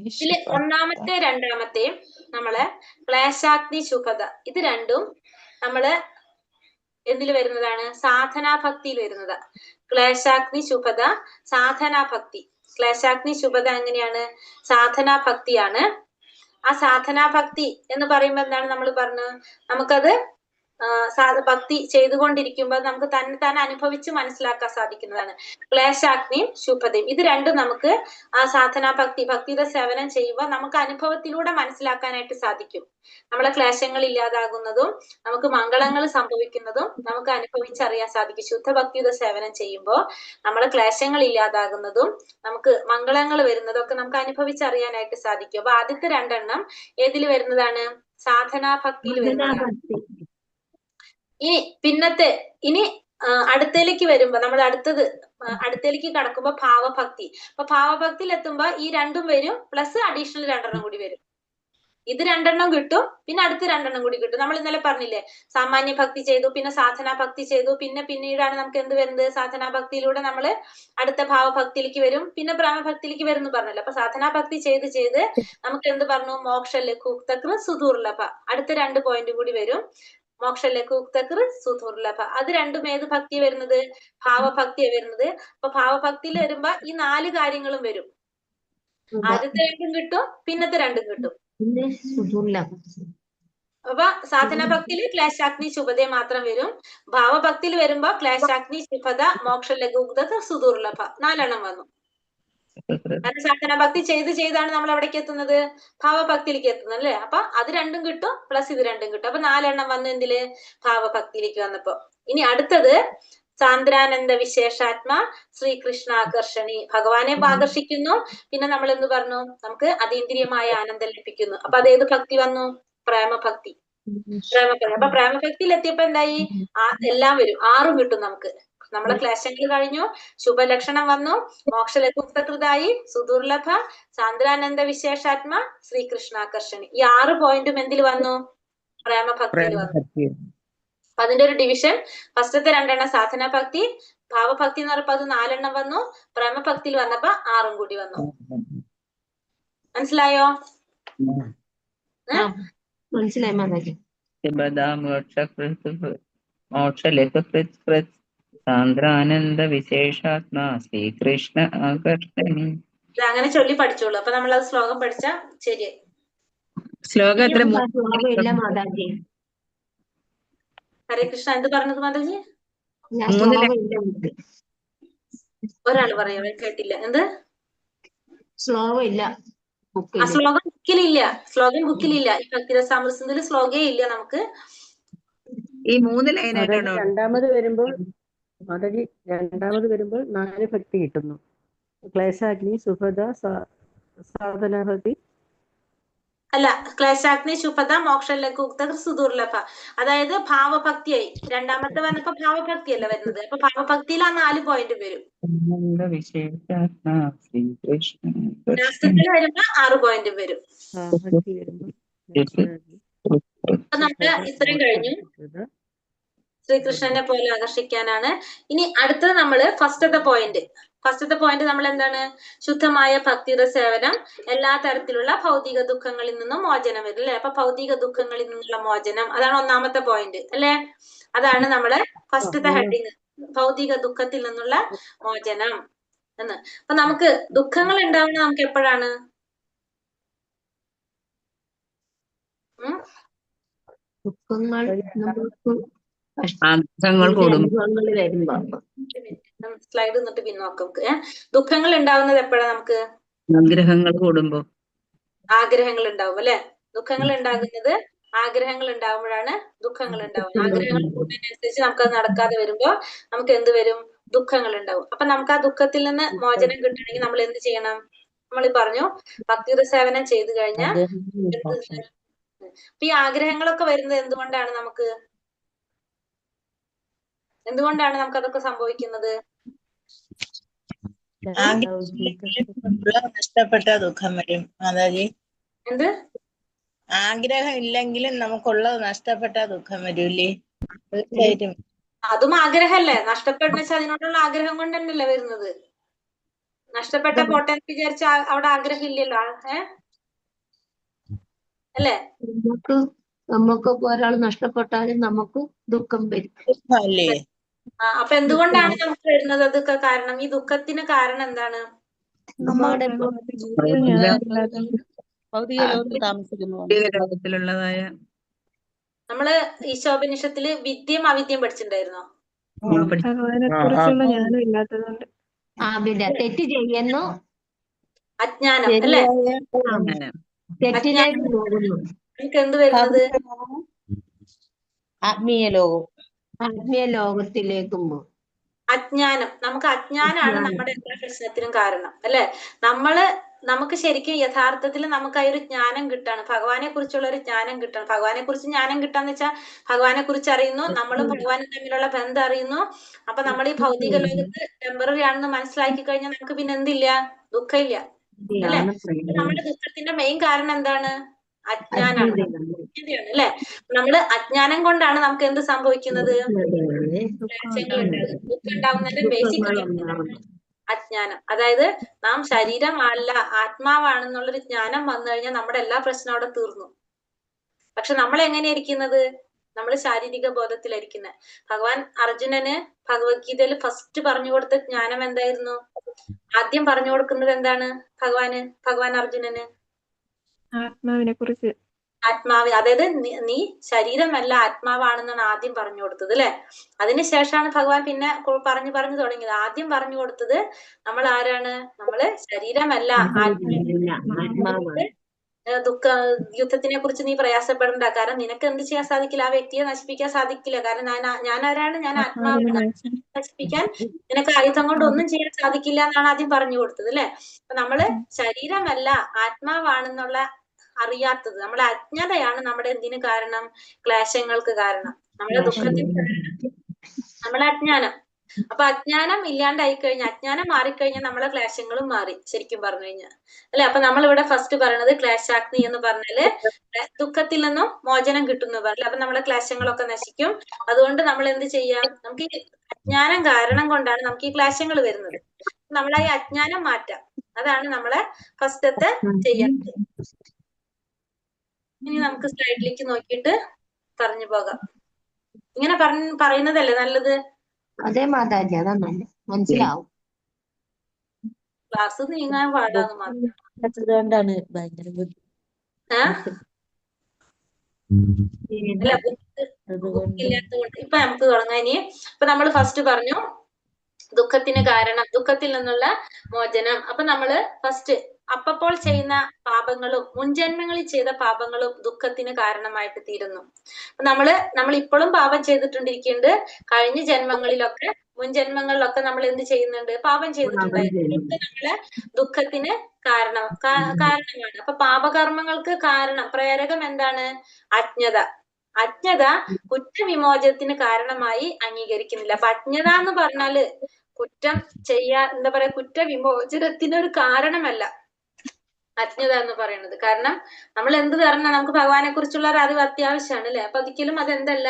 ഇതില് ഒന്നാമത്തെ രണ്ടാമത്തെയും നമ്മള് ക്ലേശാഗ്നി ശുഭത, ഇത് രണ്ടും നമ്മള് എന്തിൽ വരുന്നതാണ്? സാധനാഭക്തിയിൽ വരുന്നതാ. ക്ലേശാഗ്നി ശുഭത സാധനാഭക്തി. ക്ലേശാഗ്നി ശുഭത എങ്ങനെയാണ്? സാധനാഭക്തിയാണ്. ആ സാധനാഭക്തി എന്ന് പറയുമ്പോ എന്താണ് നമ്മൾ പറഞ്ഞത്? നമുക്കത് ഭക്തി ചെയ്തുകൊണ്ടിരിക്കുമ്പോൾ നമുക്ക് തന്നെ അനുഭവിച്ച് മനസ്സിലാക്കാൻ സാധിക്കുന്നതാണ്. ക്ലേശാഗ്നിയും ശുഭതയും ഇത് രണ്ടും നമുക്ക് ആ സാധനാ ഭക്തിയുടെ സേവനം ചെയ്യുമ്പോൾ നമുക്ക് അനുഭവത്തിലൂടെ മനസ്സിലാക്കാനായിട്ട് സാധിക്കും. നമ്മളെ ക്ലേശങ്ങൾ ഇല്ലാതാകുന്നതും നമുക്ക് മംഗളങ്ങൾ സംഭവിക്കുന്നതും നമുക്ക് അനുഭവിച്ചറിയാൻ സാധിക്കും. ശുദ്ധഭക്തിയുടെ സേവനം ചെയ്യുമ്പോൾ നമ്മളെ ക്ലേശങ്ങൾ ഇല്ലാതാകുന്നതും നമുക്ക് മംഗളങ്ങൾ വരുന്നതും ഒക്കെ നമുക്ക് അനുഭവിച്ചറിയാനായിട്ട് സാധിക്കും. അപ്പൊ ആദ്യത്തെ രണ്ടെണ്ണം ഏതിൽ വരുന്നതാണ്? സാധനാ ഭക്തിയിൽ വരുന്നതാണ്. ഇനി അടുത്തേലേക്ക് വരുമ്പോ നമ്മൾ അടുത്തേക്ക് കടക്കുമ്പോ ഭാവഭക്തി. അപ്പൊ ഭാവഭക്തിയിൽ എത്തുമ്പോ ഈ രണ്ടും വരും, പ്ലസ് അഡീഷണൽ രണ്ടെണ്ണം കൂടി വരും. ഇത് രണ്ടെണ്ണം കിട്ടും, പിന്നെ അടുത്ത രണ്ടെണ്ണം കൂടി കിട്ടും. നമ്മൾ ഇന്നലെ പറഞ്ഞില്ലേ, സാമാന്യ ഭക്തി ചെയ്തു, പിന്നെ സാധനാ ഭക്തി ചെയ്തു, പിന്നീടാണ് നമുക്ക് എന്ത് വരുന്നത്? സാധനാ ഭക്തിയിലൂടെ നമ്മൾ അടുത്ത ഭാവഭക്തിയിലേക്ക് വരും, പിന്നെ ബ്രഹ്മഭക്തിയിലേക്ക് വരും എന്ന് പറഞ്ഞല്ലോ. അപ്പൊ സാധനാ ഭക്തി ചെയ്ത് നമുക്ക് എന്ത് പറഞ്ഞു? മോക്ഷ ലഘുക്തകൃ സുദുർലഭ. അടുത്ത 2 പോയിന്റ് കൂടി വരും. മോക്ഷ ലഘുക്തകൃ സുദുർലഭ. അത് രണ്ടും ഏത് ഭക്തി വരുന്നത്? ഭാവഭക്തിയാണ് വരുന്നത്. അപ്പൊ ഭാവഭക്തിയിൽ വരുമ്പോ ഈ 4 കാര്യങ്ങളും വരും. ആദ്യത്തെ 2 കിട്ടും, പിന്നത്തെ 2 കിട്ടും. അപ്പൊ സാധന ഭക്തിയിൽ ക്ലേശാഗ്നി ശുഭത മാത്രം വരും. ഭാവഭക്തിയിൽ വരുമ്പോ ക്ലേശാഗ്നി ശുഭത മോക്ഷ ലഘുക്ത സുദുർലഭ 4 വന്നു. കാരണം സാധന ഭക്തി ചെയ്താണ് നമ്മൾ എവിടേക്ക് എത്തുന്നത്? ഭാവഭക്തിയിലേക്ക് എത്തുന്നത് അല്ലേ? അപ്പൊ അത് രണ്ടും കിട്ടും, പ്ലസ് ഇത് രണ്ടും കിട്ടും. അപ്പൊ 4 വന്നു എന്തില്? ഭാവഭക്തിയിലേക്ക് വന്നപ്പോ. ഇനി അടുത്തത് സാന്ദ്രാനന്ദ വിശേഷാത്മ ശ്രീകൃഷ്ണ ആകർഷണി. ഭഗവാനെ ആകർഷിക്കുന്നു, പിന്നെ നമ്മൾ എന്ത് പറഞ്ഞു? നമുക്ക് അതീന്ദ്രിയമായ ആനന്ദം ലഭിക്കുന്നു. അപ്പൊ അതേത് ഭക്തി വന്നു? പ്രേമഭക്തി. അപ്പൊ പ്രേമഭക്തിയിൽ എത്തിയപ്പോ എന്തായി? എല്ലാം വരും, 6 കിട്ടും നമുക്ക്. നമ്മളെ ക്ലേശങ്ങൾ കഴിഞ്ഞു, ശുഭലക്ഷണം വന്നു, മോക്ഷലഘുക്തകൃതായി, സുദുർലഭ, സാന്ദ്രാനന്ദ വിശേഷാത്മ, ശ്രീകൃഷ്ണാകർഷണി. ഈ 6 പോയിന്റും എന്തിൽ വന്നു? പ്രേമഭക്തിയിൽ വന്നു. അപ്പൊ അതിന്റെ ഒരു ഡിവിഷൻ, ഫസ്റ്റത്തെ 2 സാധനാ ഭക്തി, ഭാവഭക്തി എന്ന് പറഞ്ഞപ്പോ അത് 4 വന്നു, പ്രേമഭക്തിയിൽ വന്നപ്പോ 6 കൂടി വന്നു. മനസ്സിലായോ? മനസ്സിലായി മാതാജി. സാന്ദ്രാനന്ദ വിശേഷാത്മാ ശ്രീകൃഷ്ണ ആകർഷണി. അങ്ങനെ ചൊല്ലി പഠിച്ചോളൂ. അപ്പൊ നമ്മൾ അത് ശ്ലോകം പഠിച്ചാ ശരിയായി. ശ്ലോകം എത്ര? ഇല്ല മാതാജി. ഹരേ കൃഷ്ണ. എന്ത് പറഞ്ഞത് മാതാജി? ഒരാള് പറയാ, കേട്ടില്ല. എന്ത്? ശ്ലോകം ഇല്ല. ശ്ലോകം ബുക്കിലില്ല. ഈ ഭക്തിരസാമൃതത്തിൽ ശ്ലോകേ ഇല്ല നമുക്ക്. ഈ 3 ലൈനായിട്ടാണോ? രണ്ടാമത് വരുമ്പോൾ 4 ഭക്തി കിട്ടുന്നു. ക്ലേശാഗ്നി ശുഭത സാധനാഭക്തി. അല്ല, ക്ലേശാഗ്നി ശുഭത മോക്ഷ ലഘുക്ത സുദുർലഭ. അതായത് ഭാവഭക്തിയായി. രണ്ടാമത്തെ വന്നപ്പോ ഭാവഭക്തിയല്ല വരുന്നത്. അപ്പൊ ഭാവഭക്തിയിൽ ആ 4 പോയിന്റ് വരും. ലാസ്റ്റത്തിൽ വരുമ്പോ 6 പോയിന്റ് വരും. അപ്പൊ നമ്മള് ഇത്രയും കഴിഞ്ഞു. ശ്രീകൃഷ്ണനെ പോലെ ആകർഷിക്കാനാണ്. ഇനി അടുത്തത് നമ്മള് ഫസ്റ്റത്തെ പോയിന്റ് നമ്മൾ എന്താണ്? ശുദ്ധമായ ഭക്തിയുടെ സേവനം, എല്ലാ തരത്തിലുള്ള ഭൗതിക ദുഃഖങ്ങളിൽ നിന്നും മോചനം വരും അല്ലെ? അപ്പൊ ഭൗതിക ദുഃഖങ്ങളിൽ നിന്നുള്ള മോചനം, അതാണ് ഒന്നാമത്തെ പോയിന്റ് അല്ലെ? അതാണ് നമ്മള് ഫസ്റ്റത്തെ ഹെഡിങ്, ഭൗതിക ദുഃഖത്തിൽ നിന്നുള്ള മോചനം എന്ന്. അപ്പൊ നമുക്ക് ദുഃഖങ്ങൾ ഉണ്ടാവുന്നത് നമുക്ക് എപ്പോഴാണ്? സ്ലൈഡ് എന്നിട്ട് പിന്നോക്കം. ദുഃഖങ്ങൾ ഉണ്ടാവുന്നത് എപ്പോഴാണ് നമുക്ക്? ആഗ്രഹങ്ങൾ ഉണ്ടാവും അല്ലെ? ദുഃഖങ്ങൾ ഉണ്ടാകുന്നത് ആഗ്രഹങ്ങൾ ഉണ്ടാവുമ്പോഴാണ് ദുഃഖങ്ങൾ ഉണ്ടാവും. ആഗ്രഹങ്ങൾ കൂടുന്നതിനനുസരിച്ച് നമുക്കത് നടക്കാതെ വരുമ്പോ നമുക്ക് എന്ത് വരും? ദുഃഖങ്ങൾ ഉണ്ടാവും. അപ്പൊ നമുക്ക് ആ ദുഃഖത്തിൽ നിന്ന് മോചനം കിട്ടണമെങ്കിൽ നമ്മൾ എന്ത് ചെയ്യണം? നമ്മൾ പറഞ്ഞു ഭക്തിയുടെ സേവനം ചെയ്തു കഴിഞ്ഞാൽ അപ്പൊ ഈ ആഗ്രഹങ്ങളൊക്കെ വരുന്നത് എന്തുകൊണ്ടാണ് നമുക്കതൊക്കെ സംഭവിക്കുന്നത്? നഷ്ടപ്പെട്ട ദുഃഖം വരും മാതാജി. എന്ത്? ആഗ്രഹം ഇല്ലെങ്കിലും നമുക്കുള്ളത് നഷ്ടപ്പെട്ട ദുഃഖം വരൂല്ലേ? തീർച്ചയായിട്ടും. അതും ആഗ്രഹമല്ലേ? നഷ്ടപ്പെടുന്ന വെച്ചാൽ അതിനോടുള്ള ആഗ്രഹം കൊണ്ട് തന്നെയല്ലേ വരുന്നത്. നഷ്ടപ്പെട്ട പോട്ടെ എന്ന് വിചാരിച്ച അവിടെ ആഗ്രഹം ഇല്ലല്ലോ. അല്ലേ? നമുക്ക് ഒരാൾ നഷ്ടപ്പെട്ടാലും നമുക്ക് ദുഃഖം വരും. അപ്പൊ എന്തുകൊണ്ടാണ് നമുക്ക് വരുന്നത് അതൊക്കെ കാരണം? ഈ ദുഃഖത്തിന് കാരണം എന്താണ്? ഭൗതിക ലോകത്തിലുള്ളതായ നമ്മള് ഈശോപനിഷത്തില് വിദ്യയും അവിദ്യയും പഠിച്ചിട്ടുണ്ടായിരുന്നോ? ഭഗവാനെ കുറിച്ചുള്ള ജ്ഞാനം ഇല്ലാത്തതുകൊണ്ട്. പിന്നെ തെറ്റ് ചെയ്യുന്നു, അജ്ഞാനം അല്ലെ? തെറ്റിലേക്ക് പോകുന്നു, നമുക്ക് എന്ത് വരുന്നത്? ആത്മീയ ലോകം. ആത്മീയ ലോകത്തിലേക്കും പോകും. അജ്ഞാനം. നമുക്ക് അജ്ഞാനാണ് നമ്മുടെ എല്ലാ പ്രശ്നത്തിനും കാരണം അല്ലെ? നമുക്ക് ശരിക്കും യഥാർത്ഥത്തിൽ നമുക്ക് ആ ഒരു ജ്ഞാനം കിട്ടാണ്, ഭഗവാനെ കുറിച്ചുള്ള ഒരു ജ്ഞാനം കിട്ടണം. ഭഗവാനെ കുറിച്ച് ജ്ഞാനം കിട്ടാന്ന് വെച്ചാൽ ഭഗവാനെ കുറിച്ച് അറിയുന്നു, നമ്മളും ഭഗവാനും തമ്മിലുള്ള ബന്ധം അറിയുന്നു. അപ്പൊ നമ്മൾ ഈ ഭൗതിക ലോകത്ത് ടെമ്പററി ആണെന്ന് മനസ്സിലാക്കി കഴിഞ്ഞാൽ നമുക്ക് പിന്നെ എന്തില്ല? ദുഃഖമില്ല അല്ലെ? നമ്മുടെ ദുഃഖത്തിന്റെ മെയിൻ കാരണം എന്താണ്? അജ്ഞാനാണ് അല്ലെ? നമ്മള് അജ്ഞാനം കൊണ്ടാണ് നമുക്ക് എന്ത് സംഭവിക്കുന്നത്? ക്ലേശങ്ങൾ ഉണ്ടാകുന്നത്. ദുഃഖം ഉണ്ടാവുന്നതിന്റെ ബേസിക് അജ്ഞാനം. അതായത് നാം ശരീരമല്ല ആത്മാവാണെന്നുള്ളൊരു ജ്ഞാനം വന്നു കഴിഞ്ഞാൽ നമ്മുടെ എല്ലാ പ്രശ്നവും അവിടെ തീർന്നു. പക്ഷെ നമ്മൾ എങ്ങനെയാ ഇരിക്കുന്നത്? നമ്മൾ ശാരീരിക ബോധത്തിലായിരിക്കുന്നത്. ഭഗവാൻ അർജുനന് ഭഗവത്ഗീതയിൽ ഫസ്റ്റ് പറഞ്ഞു കൊടുത്ത ജ്ഞാനം എന്തായിരുന്നു? ആദ്യം പറഞ്ഞു കൊടുക്കുന്നത് എന്താണ് ഭഗവാൻ അർജുനന്? ആത്മാവിനെ കുറിച്ച്. ആത്മാവ്, അതായത് നീ ശരീരമല്ല ആത്മാവാണെന്നാണ് ആദ്യം പറഞ്ഞു കൊടുത്തത് അല്ലെ? അതിനുശേഷമാണ് ഭഗവാൻ പിന്നെ പറഞ്ഞു തുടങ്ങിയത്. ആദ്യം പറഞ്ഞു കൊടുത്തത് നമ്മൾ ആരാണ്? നമ്മള് ശരീരമല്ല ആത്മാവ്. യുദ്ധത്തിനെ കുറിച്ച് നീ പ്രയാസപ്പെടണ്ട. കാരണം നിനക്ക് എന്ത് ചെയ്യാൻ സാധിക്കില്ല? ആ വ്യക്തിയെ നശിപ്പിക്കാൻ സാധിക്കില്ല. കാരണം ഞാൻ ആരാണ്? ഞാൻ ആത്മാവാണ്. നശിപ്പിക്കാൻ നിനക്ക് ആയുധം കൊണ്ട് ഒന്നും ചെയ്യാൻ സാധിക്കില്ല എന്നാണ് ആദ്യം പറഞ്ഞു കൊടുത്തത് അല്ലെ? അപ്പൊ നമ്മള് ശരീരമല്ല ആത്മാവാണെന്നുള്ള അറിയാത്തത്, നമ്മളെ അജ്ഞതയാണ് നമ്മുടെ എന്തിന് കാരണം? ക്ലേശങ്ങൾക്ക് കാരണം, നമ്മുടെ ദുഃഖത്തിന് കാരണം നമ്മളെ അജ്ഞാനം. അപ്പൊ അജ്ഞാനം ഇല്ലാണ്ടായി കഴിഞ്ഞാൽ, അജ്ഞാനം മാറിക്കഴിഞ്ഞാൽ നമ്മളെ ക്ലേശങ്ങളും മാറി ശരിക്കും പറഞ്ഞു കഴിഞ്ഞാൽ അല്ലെ? അപ്പൊ നമ്മളിവിടെ ഫസ്റ്റ് പറയണത് ക്ലേശാഗ്നി എന്ന് പറഞ്ഞാല് ദുഃഖത്തിൽ നിന്നും മോചനം കിട്ടുന്നു പറഞ്ഞില്ല. അപ്പൊ നമ്മളെ ക്ലേശങ്ങളൊക്കെ നശിക്കും. അതുകൊണ്ട് നമ്മൾ എന്ത് ചെയ്യാം? നമുക്ക് ഈ അജ്ഞാനം കാരണം കൊണ്ടാണ് നമുക്ക് ഈ ക്ലേശങ്ങൾ വരുന്നത്. നമ്മളെ ഈ അജ്ഞാനം മാറ്റാം. അതാണ് നമ്മളെ ഫസ്റ്റത്തെ ചെയ്യേണ്ടത്. ഇനി നമുക്ക് സ്ലൈഡിലേക്ക് നോക്കിയിട്ട് പറഞ്ഞു പോകാം. ഇങ്ങനെ പറയുന്നതല്ലേ നല്ലത്? അതേ മാതാജി, അതാ നല്ല മനസ്സിലാവും. ക്ലാസ് നീങ്ങാൻ പാടാന്ന് മാത്രം. അല്ല, ബുക്ക് ഇല്ലാത്തതുകൊണ്ട്. ഇപ്പൊ നമുക്ക് തുടങ്ങാം. ഇനി ഇപ്പൊ നമ്മൾ ഫസ്റ്റ് പറഞ്ഞു ദുഃഖത്തിന് കാരണം, ദുഃഖത്തിൽ നിന്നുള്ള മോചനം. അപ്പൊ നമ്മള് ഫസ്റ്റ് അപ്പോൾ ചെയ്യുന്ന പാപങ്ങളും മുൻജന്മങ്ങളിൽ ചെയ്ത പാപങ്ങളും ദുഃഖത്തിന് കാരണമായിട്ട് തീരുന്നു. നമ്മൾ ഇപ്പോഴും പാപം ചെയ്തിട്ടുണ്ടിരിക്കുന്നുണ്ട്. കഴിഞ്ഞ ജന്മങ്ങളിലൊക്കെ മുൻജന്മങ്ങളിലൊക്കെ നമ്മൾ എന്ത് ചെയ്യുന്നുണ്ട്? പാപം ചെയ്തിട്ടുണ്ടായിരുന്നു. ഇതൊക്കെ നമ്മളെ ദുഃഖത്തിന് കാരണമാണ്. അപ്പൊ പാപകർമ്മങ്ങൾക്ക് പ്രേരകം എന്താണ്? അജ്ഞത. അജ്ഞത കുറ്റവിമോചനത്തിന് കാരണമായി അംഗീകരിക്കുന്നില്ല. അപ്പൊ അജ്ഞത എന്ന് പറഞ്ഞാല് കുറ്റവിമോചനത്തിന് ഒരു കാരണമല്ല അജ്ഞത എന്ന് പറയുന്നത്. കാരണം നമ്മൾ എന്ത് പറഞ്ഞാൽ നമുക്ക് ഭഗവാനെ കുറിച്ചുള്ള ഒരു അറിവ് അത്യാവശ്യമാണ് അല്ലെ? അപ്പൊ ഒരിക്കലും അതെന്തല്ല,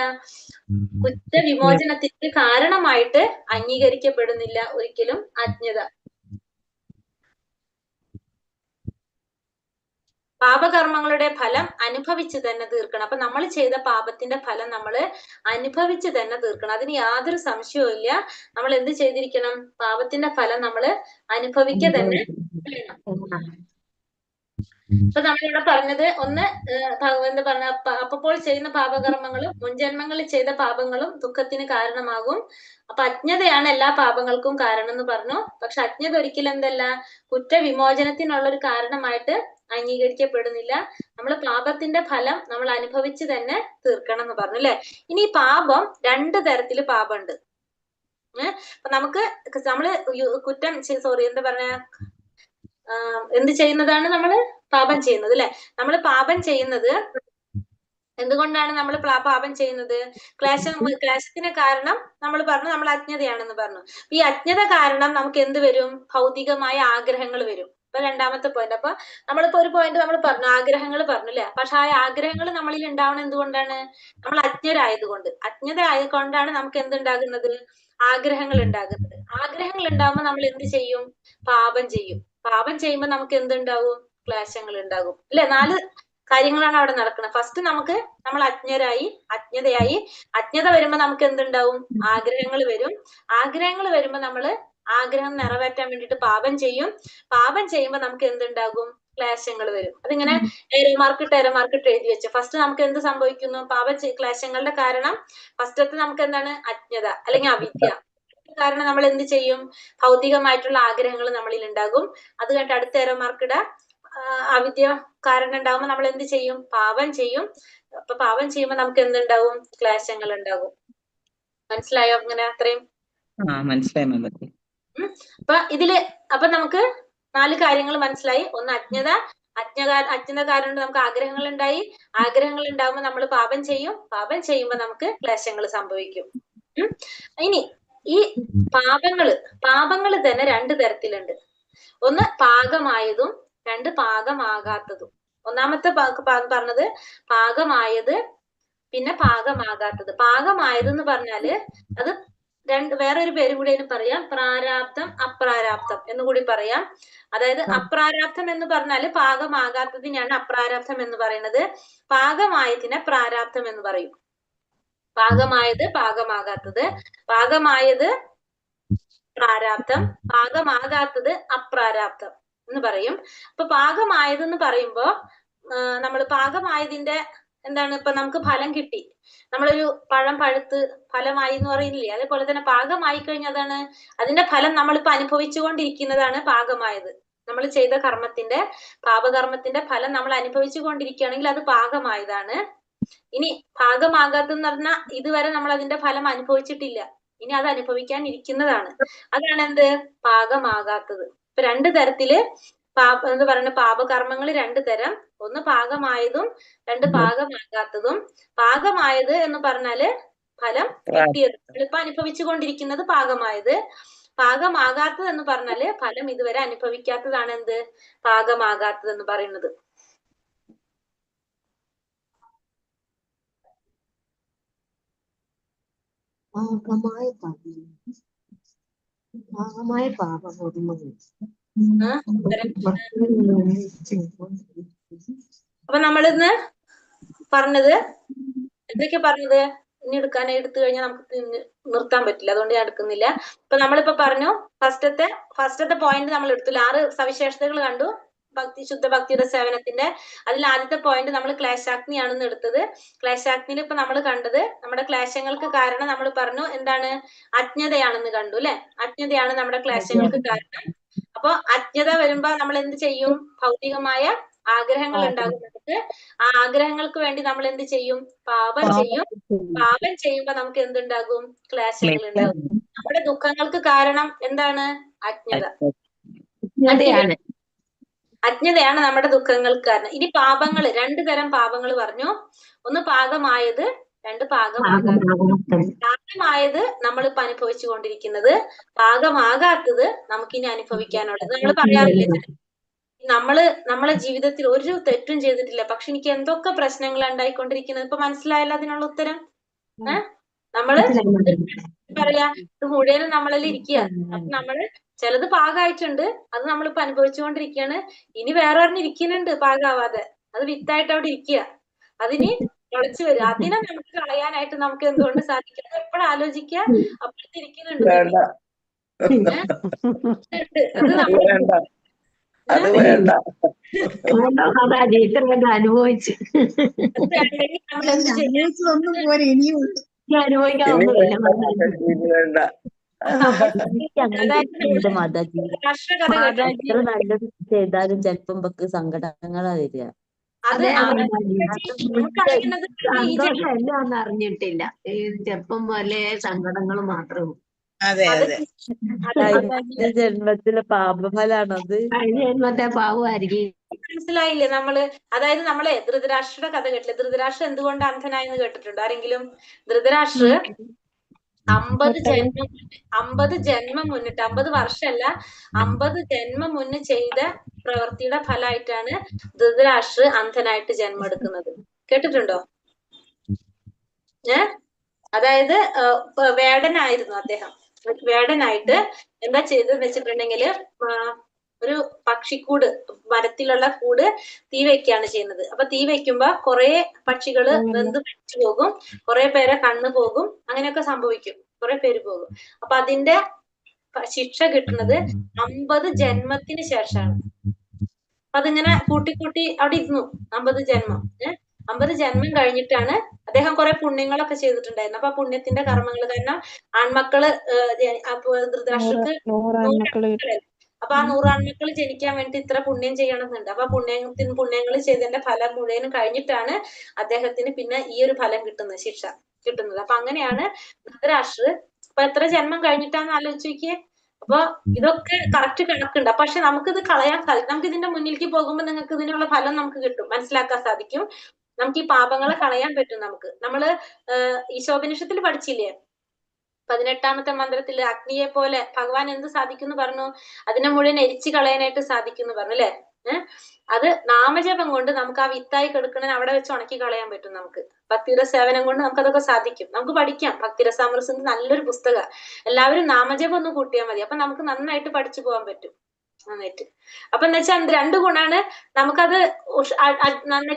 കുറ്റവിമോചനത്തിന് കാരണമായിട്ട് അംഗീകരിക്കപ്പെടുന്നില്ല ഒരിക്കലും അജ്ഞത. പാപകർമ്മങ്ങളുടെ ഫലം അനുഭവിച്ച് തന്നെ തീർക്കണം. അപ്പൊ നമ്മൾ ചെയ്ത പാപത്തിന്റെ ഫലം നമ്മൾ അനുഭവിച്ച് തന്നെ തീർക്കണം. അതിന് യാതൊരു സംശയവും ഇല്ല. നമ്മൾ എന്ത് ചെയ്തിരിക്കണം? പാപത്തിന്റെ ഫലം നമ്മൾ അനുഭവിക്കുക തന്നെ ചെയ്യണം. ഇപ്പൊ നമ്മളിവിടെ പറഞ്ഞത് ഒന്ന് എന്താ പറഞ്ഞ, അപ്പോൾ ചെയ്യുന്ന പാപകർമ്മങ്ങളും മുൻജന്മങ്ങളിൽ ചെയ്ത പാപങ്ങളും ദുഃഖത്തിന് കാരണമാകും. അപ്പൊ അജ്ഞതയാണ് എല്ലാ പാപങ്ങൾക്കും കാരണം എന്ന് പറഞ്ഞു. പക്ഷെ അജ്ഞത ഒരിക്കലും എന്തല്ല, കുറ്റവിമോചനത്തിനുള്ള ഒരു കാരണമായിട്ട് അംഗീകരിക്കപ്പെടുന്നില്ല. നമ്മൾ പാപത്തിന്റെ ഫലം നമ്മൾ അനുഭവിച്ച് തന്നെ തീർക്കണം എന്ന് പറഞ്ഞു അല്ലെ? ഇനി പാപം 2 തരത്തില് പാപമുണ്ട്. അപ്പൊ നമ്മള് എന്താ പറഞ്ഞ, എന്ത് ചെയ്യുന്നതാണ് നമ്മള് പാപം ചെയ്യുന്നത് അല്ലെ? നമ്മൾ പാപം ചെയ്യുന്നത് എന്തുകൊണ്ടാണ്? നമ്മൾ പാപം ചെയ്യുന്നത് ക്ലേശത്തിന് കാരണം നമ്മൾ പറഞ്ഞു, നമ്മൾ അജ്ഞതയാണെന്ന് പറഞ്ഞു. ഈ അജ്ഞത കാരണം നമുക്ക് എന്ത് വരും? ഭൗതികമായ ആഗ്രഹങ്ങൾ വരും. ഇപ്പൊ രണ്ടാമത്തെ പോയിന്റ്. അപ്പൊ നമ്മളിപ്പോ ഒരു പോയിന്റ് നമ്മൾ പറഞ്ഞു, ആഗ്രഹങ്ങൾ പറഞ്ഞു അല്ലെ? പക്ഷെ ആ ആഗ്രഹങ്ങൾ നമ്മളിൽ ഉണ്ടാവണം എന്തുകൊണ്ടാണ്? നമ്മൾ അജ്ഞരായതുകൊണ്ട്. അജ്ഞത ആയതുകൊണ്ടാണ് നമുക്ക് എന്തുണ്ടാകുന്നത്? ആഗ്രഹങ്ങൾ ഉണ്ടാകുന്നത്. ആഗ്രഹങ്ങൾ ഉണ്ടാകുമ്പോൾ നമ്മൾ എന്ത് ചെയ്യും? പാപം ചെയ്യും. പാപം ചെയ്യുമ്പോൾ നമുക്ക് എന്തുണ്ടാവും? ക്ലേശങ്ങൾ ഉണ്ടാകും അല്ലെ? 4 കാര്യങ്ങളാണ് അവിടെ നടക്കുന്നത്. ഫസ്റ്റ് നമ്മൾ അജ്ഞതയായി. അജ്ഞത വരുമ്പോ നമുക്ക് എന്തുണ്ടാവും? ആഗ്രഹങ്ങൾ വരും. ആഗ്രഹങ്ങൾ വരുമ്പോ നമ്മള് ആഗ്രഹം നിറവേറ്റാൻ വേണ്ടിയിട്ട് പാപം ചെയ്യും. പാപം ചെയ്യുമ്പോൾ നമുക്ക് എന്തുണ്ടാകും? ക്ലേശങ്ങൾ വരും. അതിങ്ങനെ ഏരോ മാർക്കിട്ട് എഴുതി വെച്ചു. ഫസ്റ്റ് നമുക്ക് എന്ത് സംഭവിക്കുന്നു? ക്ലേശങ്ങളുടെ കാരണം ഫസ്റ്റത്തെ നമുക്ക് എന്താണ്? അജ്ഞത അല്ലെങ്കിൽ അവിദ്യ. കാരണം നമ്മൾ എന്ത് ചെയ്യും? ഭൗതികമായിട്ടുള്ള ആഗ്രഹങ്ങൾ നമ്മളിൽ ഉണ്ടാകും. അത് കഴിഞ്ഞിട്ട് അടുത്ത ഏരോ മാർക്കിട അവിദ്യ കാരണം ഉണ്ടാകുമ്പോൾ നമ്മൾ എന്ത് ചെയ്യും? പാപം ചെയ്യും. അപ്പൊ പാപം ചെയ്യുമ്പോൾ നമുക്ക് എന്തുണ്ടാവും? ക്ലേശങ്ങൾ ഉണ്ടാകും. മനസ്സിലായോ? അങ്ങനെ അത്രയും മനസ്സിലായി മാതാജി. അപ്പൊ നമുക്ക് 4 കാര്യങ്ങൾ മനസ്സിലായി. ഒന്ന് അജ്ഞത കാരണം നമുക്ക് ആഗ്രഹങ്ങൾ ഉണ്ടായി. ആഗ്രഹങ്ങൾ ഉണ്ടാകുമ്പോൾ നമ്മൾ പാപം ചെയ്യും. പാപം ചെയ്യുമ്പോൾ നമുക്ക് ക്ലേശങ്ങൾ സംഭവിക്കും. ഇനി ഈ പാപങ്ങള് തന്നെ 2 തരത്തിലുണ്ട്. ഒന്ന് പാകമായതും 2 പാകമാകാത്തതും. ഒന്നാമത്തെ പറഞ്ഞത് പാകമായത്, പിന്നെ പാകമാകാത്തത്. പാകമായത് എന്ന് പറഞ്ഞാല് അത് വേറൊരു പേര് കൂടി അതിന് പറയാം, പ്രാരാബ്ധം അപ്രാരാബ്ധം എന്ന് കൂടി പറയാം. അതായത് അപ്രാരാബ്ധം എന്ന് പറഞ്ഞാല് പാകമാകാത്തതിനാണ് അപ്രാരാബ്ധം എന്ന് പറയുന്നത്. പാകമായതിനെ പ്രാരാബ്ധം എന്ന് പറയും. പാകമായത് പാകമാകാത്തത്, പാകമായത് പ്രാരാബ്ധം, പാകമാകാത്തത് അപ്രാരാബ്ധം എന്ന് പറയും. അപ്പൊ പാകമായത് എന്ന് പറയുമ്പോ നമ്മൾ പാകമായതിന്റെ എന്താണ്? ഇപ്പൊ നമുക്ക് ഫലം കിട്ടി, നമ്മളൊരു പഴം പഴുത്ത് ഫലമായി എന്ന് പറയുന്നില്ലേ? അതേപോലെ തന്നെ പാകമായി കഴിഞ്ഞാൽ അതാണ് അതിന്റെ ഫലം നമ്മളിപ്പോ അനുഭവിച്ചുകൊണ്ടിരിക്കുന്നതാണ് പാകമായത്. നമ്മൾ ചെയ്ത കർമ്മത്തിന്റെ പാപകർമ്മത്തിന്റെ ഫലം നമ്മൾ അനുഭവിച്ചു കൊണ്ടിരിക്കുകയാണെങ്കിൽ അത് പാകമായതാണ്. ഇനി പാകമാകാത്തെന്ന് പറഞ്ഞാൽ ഇതുവരെ നമ്മൾ അതിന്റെ ഫലം അനുഭവിച്ചിട്ടില്ല, ഇനി അത് അനുഭവിക്കാൻ ഇരിക്കുന്നതാണ്. അതാണ് എന്ത്? പാകമാകാത്തത്. ഇപ്പൊ 2 തരത്തില് എന്ന് പറയുന്ന പാപകർമ്മങ്ങൾ 2 തരം. ഒന്ന് പാകമായതും 2 പാകമാകാത്തതും. പാകമായത് എന്ന് പറഞ്ഞാല് ഫലം കിട്ടിയത്, ഇപ്പൊ അനുഭവിച്ചു കൊണ്ടിരിക്കുന്നത് പാകമായത്. പാകമാകാത്തത് എന്ന് പറഞ്ഞാല് ഫലം ഇതുവരെ അനുഭവിക്കാത്തതാണ് എന്ത്? പാകമാകാത്തത് എന്ന് പറയുന്നത്. അപ്പൊ നമ്മളിന്ന് പറഞ്ഞത് എന്തൊക്കെ പറഞ്ഞത്? ഇനി എടുത്തു കഴിഞ്ഞാൽ നമുക്ക് നിർത്താൻ പറ്റില്ല, അതുകൊണ്ട് ഞാൻ എടുക്കുന്നില്ല. ഇപ്പൊ നമ്മളിപ്പോ പറഞ്ഞു ഫസ്റ്റത്തെ പോയിന്റ് നമ്മൾ എടുത്തു. 6 സവിശേഷതകൾ കണ്ടു ശുദ്ധ ഭക്തിയുടെ സേവനത്തിന്റെ. അതിൽ ആദ്യത്തെ പോയിന്റ് നമ്മൾ ക്ലേശാഗ്നിയാണെന്ന് എടുത്തത്. ക്ലേശാഗ്നിയിൽ ഇപ്പൊ നമ്മൾ കണ്ടത് നമ്മുടെ ക്ലേശങ്ങൾക്ക് കാരണം നമ്മൾ പറഞ്ഞു എന്താണ്? അജ്ഞതയാണെന്ന് കണ്ടു അല്ലെ? അജ്ഞതയാണ് നമ്മുടെ ക്ലേശങ്ങൾക്ക് കാരണം. അപ്പൊ അജ്ഞത വരുമ്പോ നമ്മൾ എന്ത് ചെയ്യും? ഭൗതികമായ ആഗ്രഹങ്ങൾ ഉണ്ടാകും നമുക്ക്. ആ ആഗ്രഹങ്ങൾക്ക് വേണ്ടി നമ്മൾ എന്ത് ചെയ്യും? പാപം ചെയ്യും. പാപം ചെയ്യുമ്പോ നമുക്ക് എന്തുണ്ടാകും? ക്ലേശങ്ങൾ ഉണ്ടാകും. നമ്മുടെ ദുഃഖങ്ങൾക്ക് കാരണം എന്താണ്? അജ്ഞത. അജ്ഞതയാണ് നമ്മുടെ ദുഃഖങ്ങൾക്ക് കാരണം. ഇനി പാപങ്ങൾ 2 തരം പാപങ്ങൾ പറഞ്ഞു. ഒന്ന് പാകമായത്, 2 പാകമാകാത്തത്. പാകമായത് നമ്മളിപ്പോ അനുഭവിച്ചു കൊണ്ടിരിക്കുന്നത്, പാകമാകാത്തത് നമുക്കിനി അനുഭവിക്കാനുള്ളത്. നമ്മൾ പറയാറില്ലേ, നമ്മളെ ജീവിതത്തിൽ ഒരു തെറ്റും ചെയ്തിട്ടില്ല, പക്ഷെ എനിക്ക് എന്തൊക്കെ പ്രശ്നങ്ങൾ ഉണ്ടായിക്കൊണ്ടിരിക്കുന്നത്. ഇപ്പൊ മനസ്സിലായല്ലോ അതിനുള്ള ഉത്തരം? നമ്മള് പറയാ ഇത് മുഴുവനും നമ്മളെല്ലാം ഇരിക്കുക. അപ്പൊ നമ്മള് ചിലത് പാകമായിട്ടുണ്ട്, അത് നമ്മളിപ്പോ അനുഭവിച്ചുകൊണ്ടിരിക്കുകയാണ്. ഇനി വേറെ ഒരെണ്ണം ഇരിക്കുന്നുണ്ട് പാകാവാതെ, അത് വിത്തായിട്ട് അവിടെ ഇരിക്കുക. അതിന് മുളച്ചു വരും. അതിനെ നമുക്ക് കളയാനായിട്ട് നമുക്ക് എന്തുകൊണ്ട് സാധിക്കും? എപ്പോഴും ആലോചിക്കുക, അപ്പോഴത്തിരിക്കുന്നുണ്ട്. അത് അനുഭവിച്ചു നല്ലത് ചെയ്താലും ചിലപ്പോ നമുക്ക് സങ്കടങ്ങളാ വരിക. എല്ലാം അറിഞ്ഞിട്ടില്ല, ചെറുപ്പം പോലെ സങ്കടങ്ങൾ മാത്രമേ. കഴിഞ്ഞ ജന്മത്തിലെ പാപഫലാണത്. കഴിഞ്ഞ ജന്മത്തെ പാവമായിരിക്കും. മനസ്സിലായില്ലേ? അതായത് നമ്മളെ ധൃതരാഷ്ട്രയുടെ കഥ കേട്ടില്ലേ? ധൃതരാഷ്ട്ര എന്തുകൊണ്ട് അന്ധനായെന്ന് കേട്ടിട്ടുണ്ടോ ആരെങ്കിലും? ധൃതരാഷ്ട്ര 50 ജന്മം മുന്നിട്ട്, 50 വർഷമല്ല 50 ജന്മം മുന്നേ ചെയ്ത പ്രവൃത്തിയുടെ ഫലമായിട്ടാണ് ധൃതരാഷ്ട്ര അന്ധനായിട്ട് ജന്മം എടുക്കുന്നത്. കേട്ടിട്ടുണ്ടോ? അതായത് വേടനായിരുന്നു അദ്ദേഹം. വേടനായിട്ട് എന്താ ചെയ്തതെന്ന് വെച്ചിട്ടുണ്ടെങ്കില് ഒരു പക്ഷിക്കൂട്, മരത്തിലുള്ള കൂട് തീ വെക്കുകയാണ് ചെയ്യുന്നത്. അപ്പൊ തീ വെക്കുമ്പോ കുറെ പക്ഷികള് വെന്ത് മരിച്ചു പോകും, കുറെ പേരെ കണ്ണു പോകും, അങ്ങനെയൊക്കെ സംഭവിക്കും, കുറെ പേര് പോകും. അപ്പൊ അതിന്റെ ശിക്ഷ കിട്ടുന്നത് 50 ജന്മത്തിന് ശേഷമാണ്. അതിങ്ങനെ കൂട്ടി അവിടെ ഇരുന്നു 50 ജന്മം. 50 ജന്മം കഴിഞ്ഞിട്ടാണ് അദ്ദേഹം കുറെ പുണ്യങ്ങളൊക്കെ ചെയ്തിട്ടുണ്ടായിരുന്നു. അപ്പൊ ആ പുണ്യത്തിന്റെ കർമ്മങ്ങൾ കാരണം ആൺമക്കള് ധൃതരാഷ്ട്രക്ക് 100 ആൺമക്കള് കിട്ടും. അപ്പൊ ആ 100 ആൺമക്കൾ ജനിക്കാൻ വേണ്ടി ഇത്ര പുണ്യം ചെയ്യണമെന്നുണ്ട്. അപ്പൊ പുണ്യങ്ങൾ ചെയ്തതിന്റെ ഫലം മുഴുവനും കഴിഞ്ഞിട്ടാണ് അദ്ദേഹത്തിന് പിന്നെ ഈ ഒരു ഫലം കിട്ടുന്നത്, ശിക്ഷ കിട്ടുന്നത്. അപ്പൊ അങ്ങനെയാണ് ധൃതരാഷ്ട്രർ ഇപ്പൊ എത്ര ജന്മം കഴിഞ്ഞിട്ടാന്ന് ആലോചിച്ച് നോക്കിയേ. അപ്പൊ ഇതൊക്കെ കറക്റ്റ് കണക്കുണ്ട്. പക്ഷെ നമുക്കിത് കളയാൻ സാധിക്കും. നമുക്ക് ഇതിന്റെ മുന്നിലേക്ക് പോകുമ്പോൾ നിങ്ങൾക്ക് ഇതിനുള്ള ഫലം നമുക്ക് കിട്ടും, മനസ്സിലാക്കാൻ സാധിക്കും. നമുക്ക് ഈ പാപങ്ങളെ കളയാൻ പറ്റും. നമ്മള് ഈശോപനിഷത്തിൽ പഠിച്ചില്ലേ, 18ാമത്തെ മന്ത്രത്തിൽ അഗ്നിയെ പോലെ ഭഗവാൻ എന്ത് സാധിക്കുന്നു പറഞ്ഞു, അതിനെ മുഴുവൻ എരിച്ചു കളയാനായിട്ട് സാധിക്കുന്നു പറഞ്ഞു അല്ലെ. അത് നാമജപം കൊണ്ട് നമുക്ക് ആ വിത്തായി കിടക്കണ അവിടെ വെച്ച് ഉണക്കി കളയാൻ പറ്റും. നമുക്ക് ഭക്തിയുടെ സേവനം കൊണ്ട് നമുക്ക് അതൊക്കെ സാധിക്കും. നമുക്ക് പഠിക്കാം. ഭക്തിരസാമൃതത്തിന്റെ നല്ലൊരു പുസ്തകം. എല്ലാവരും നാമജപം ഒന്ന് കൂട്ടിയാൽ മതി. അപ്പൊ നമുക്ക് നന്നായിട്ട് പഠിച്ചു പോകാൻ പറ്റും, നന്നായിട്ട്. അപ്പൊ എന്താ വെച്ചാൽ 2 ഗുണാണ്. നമുക്കത് നന്നായിട്ട്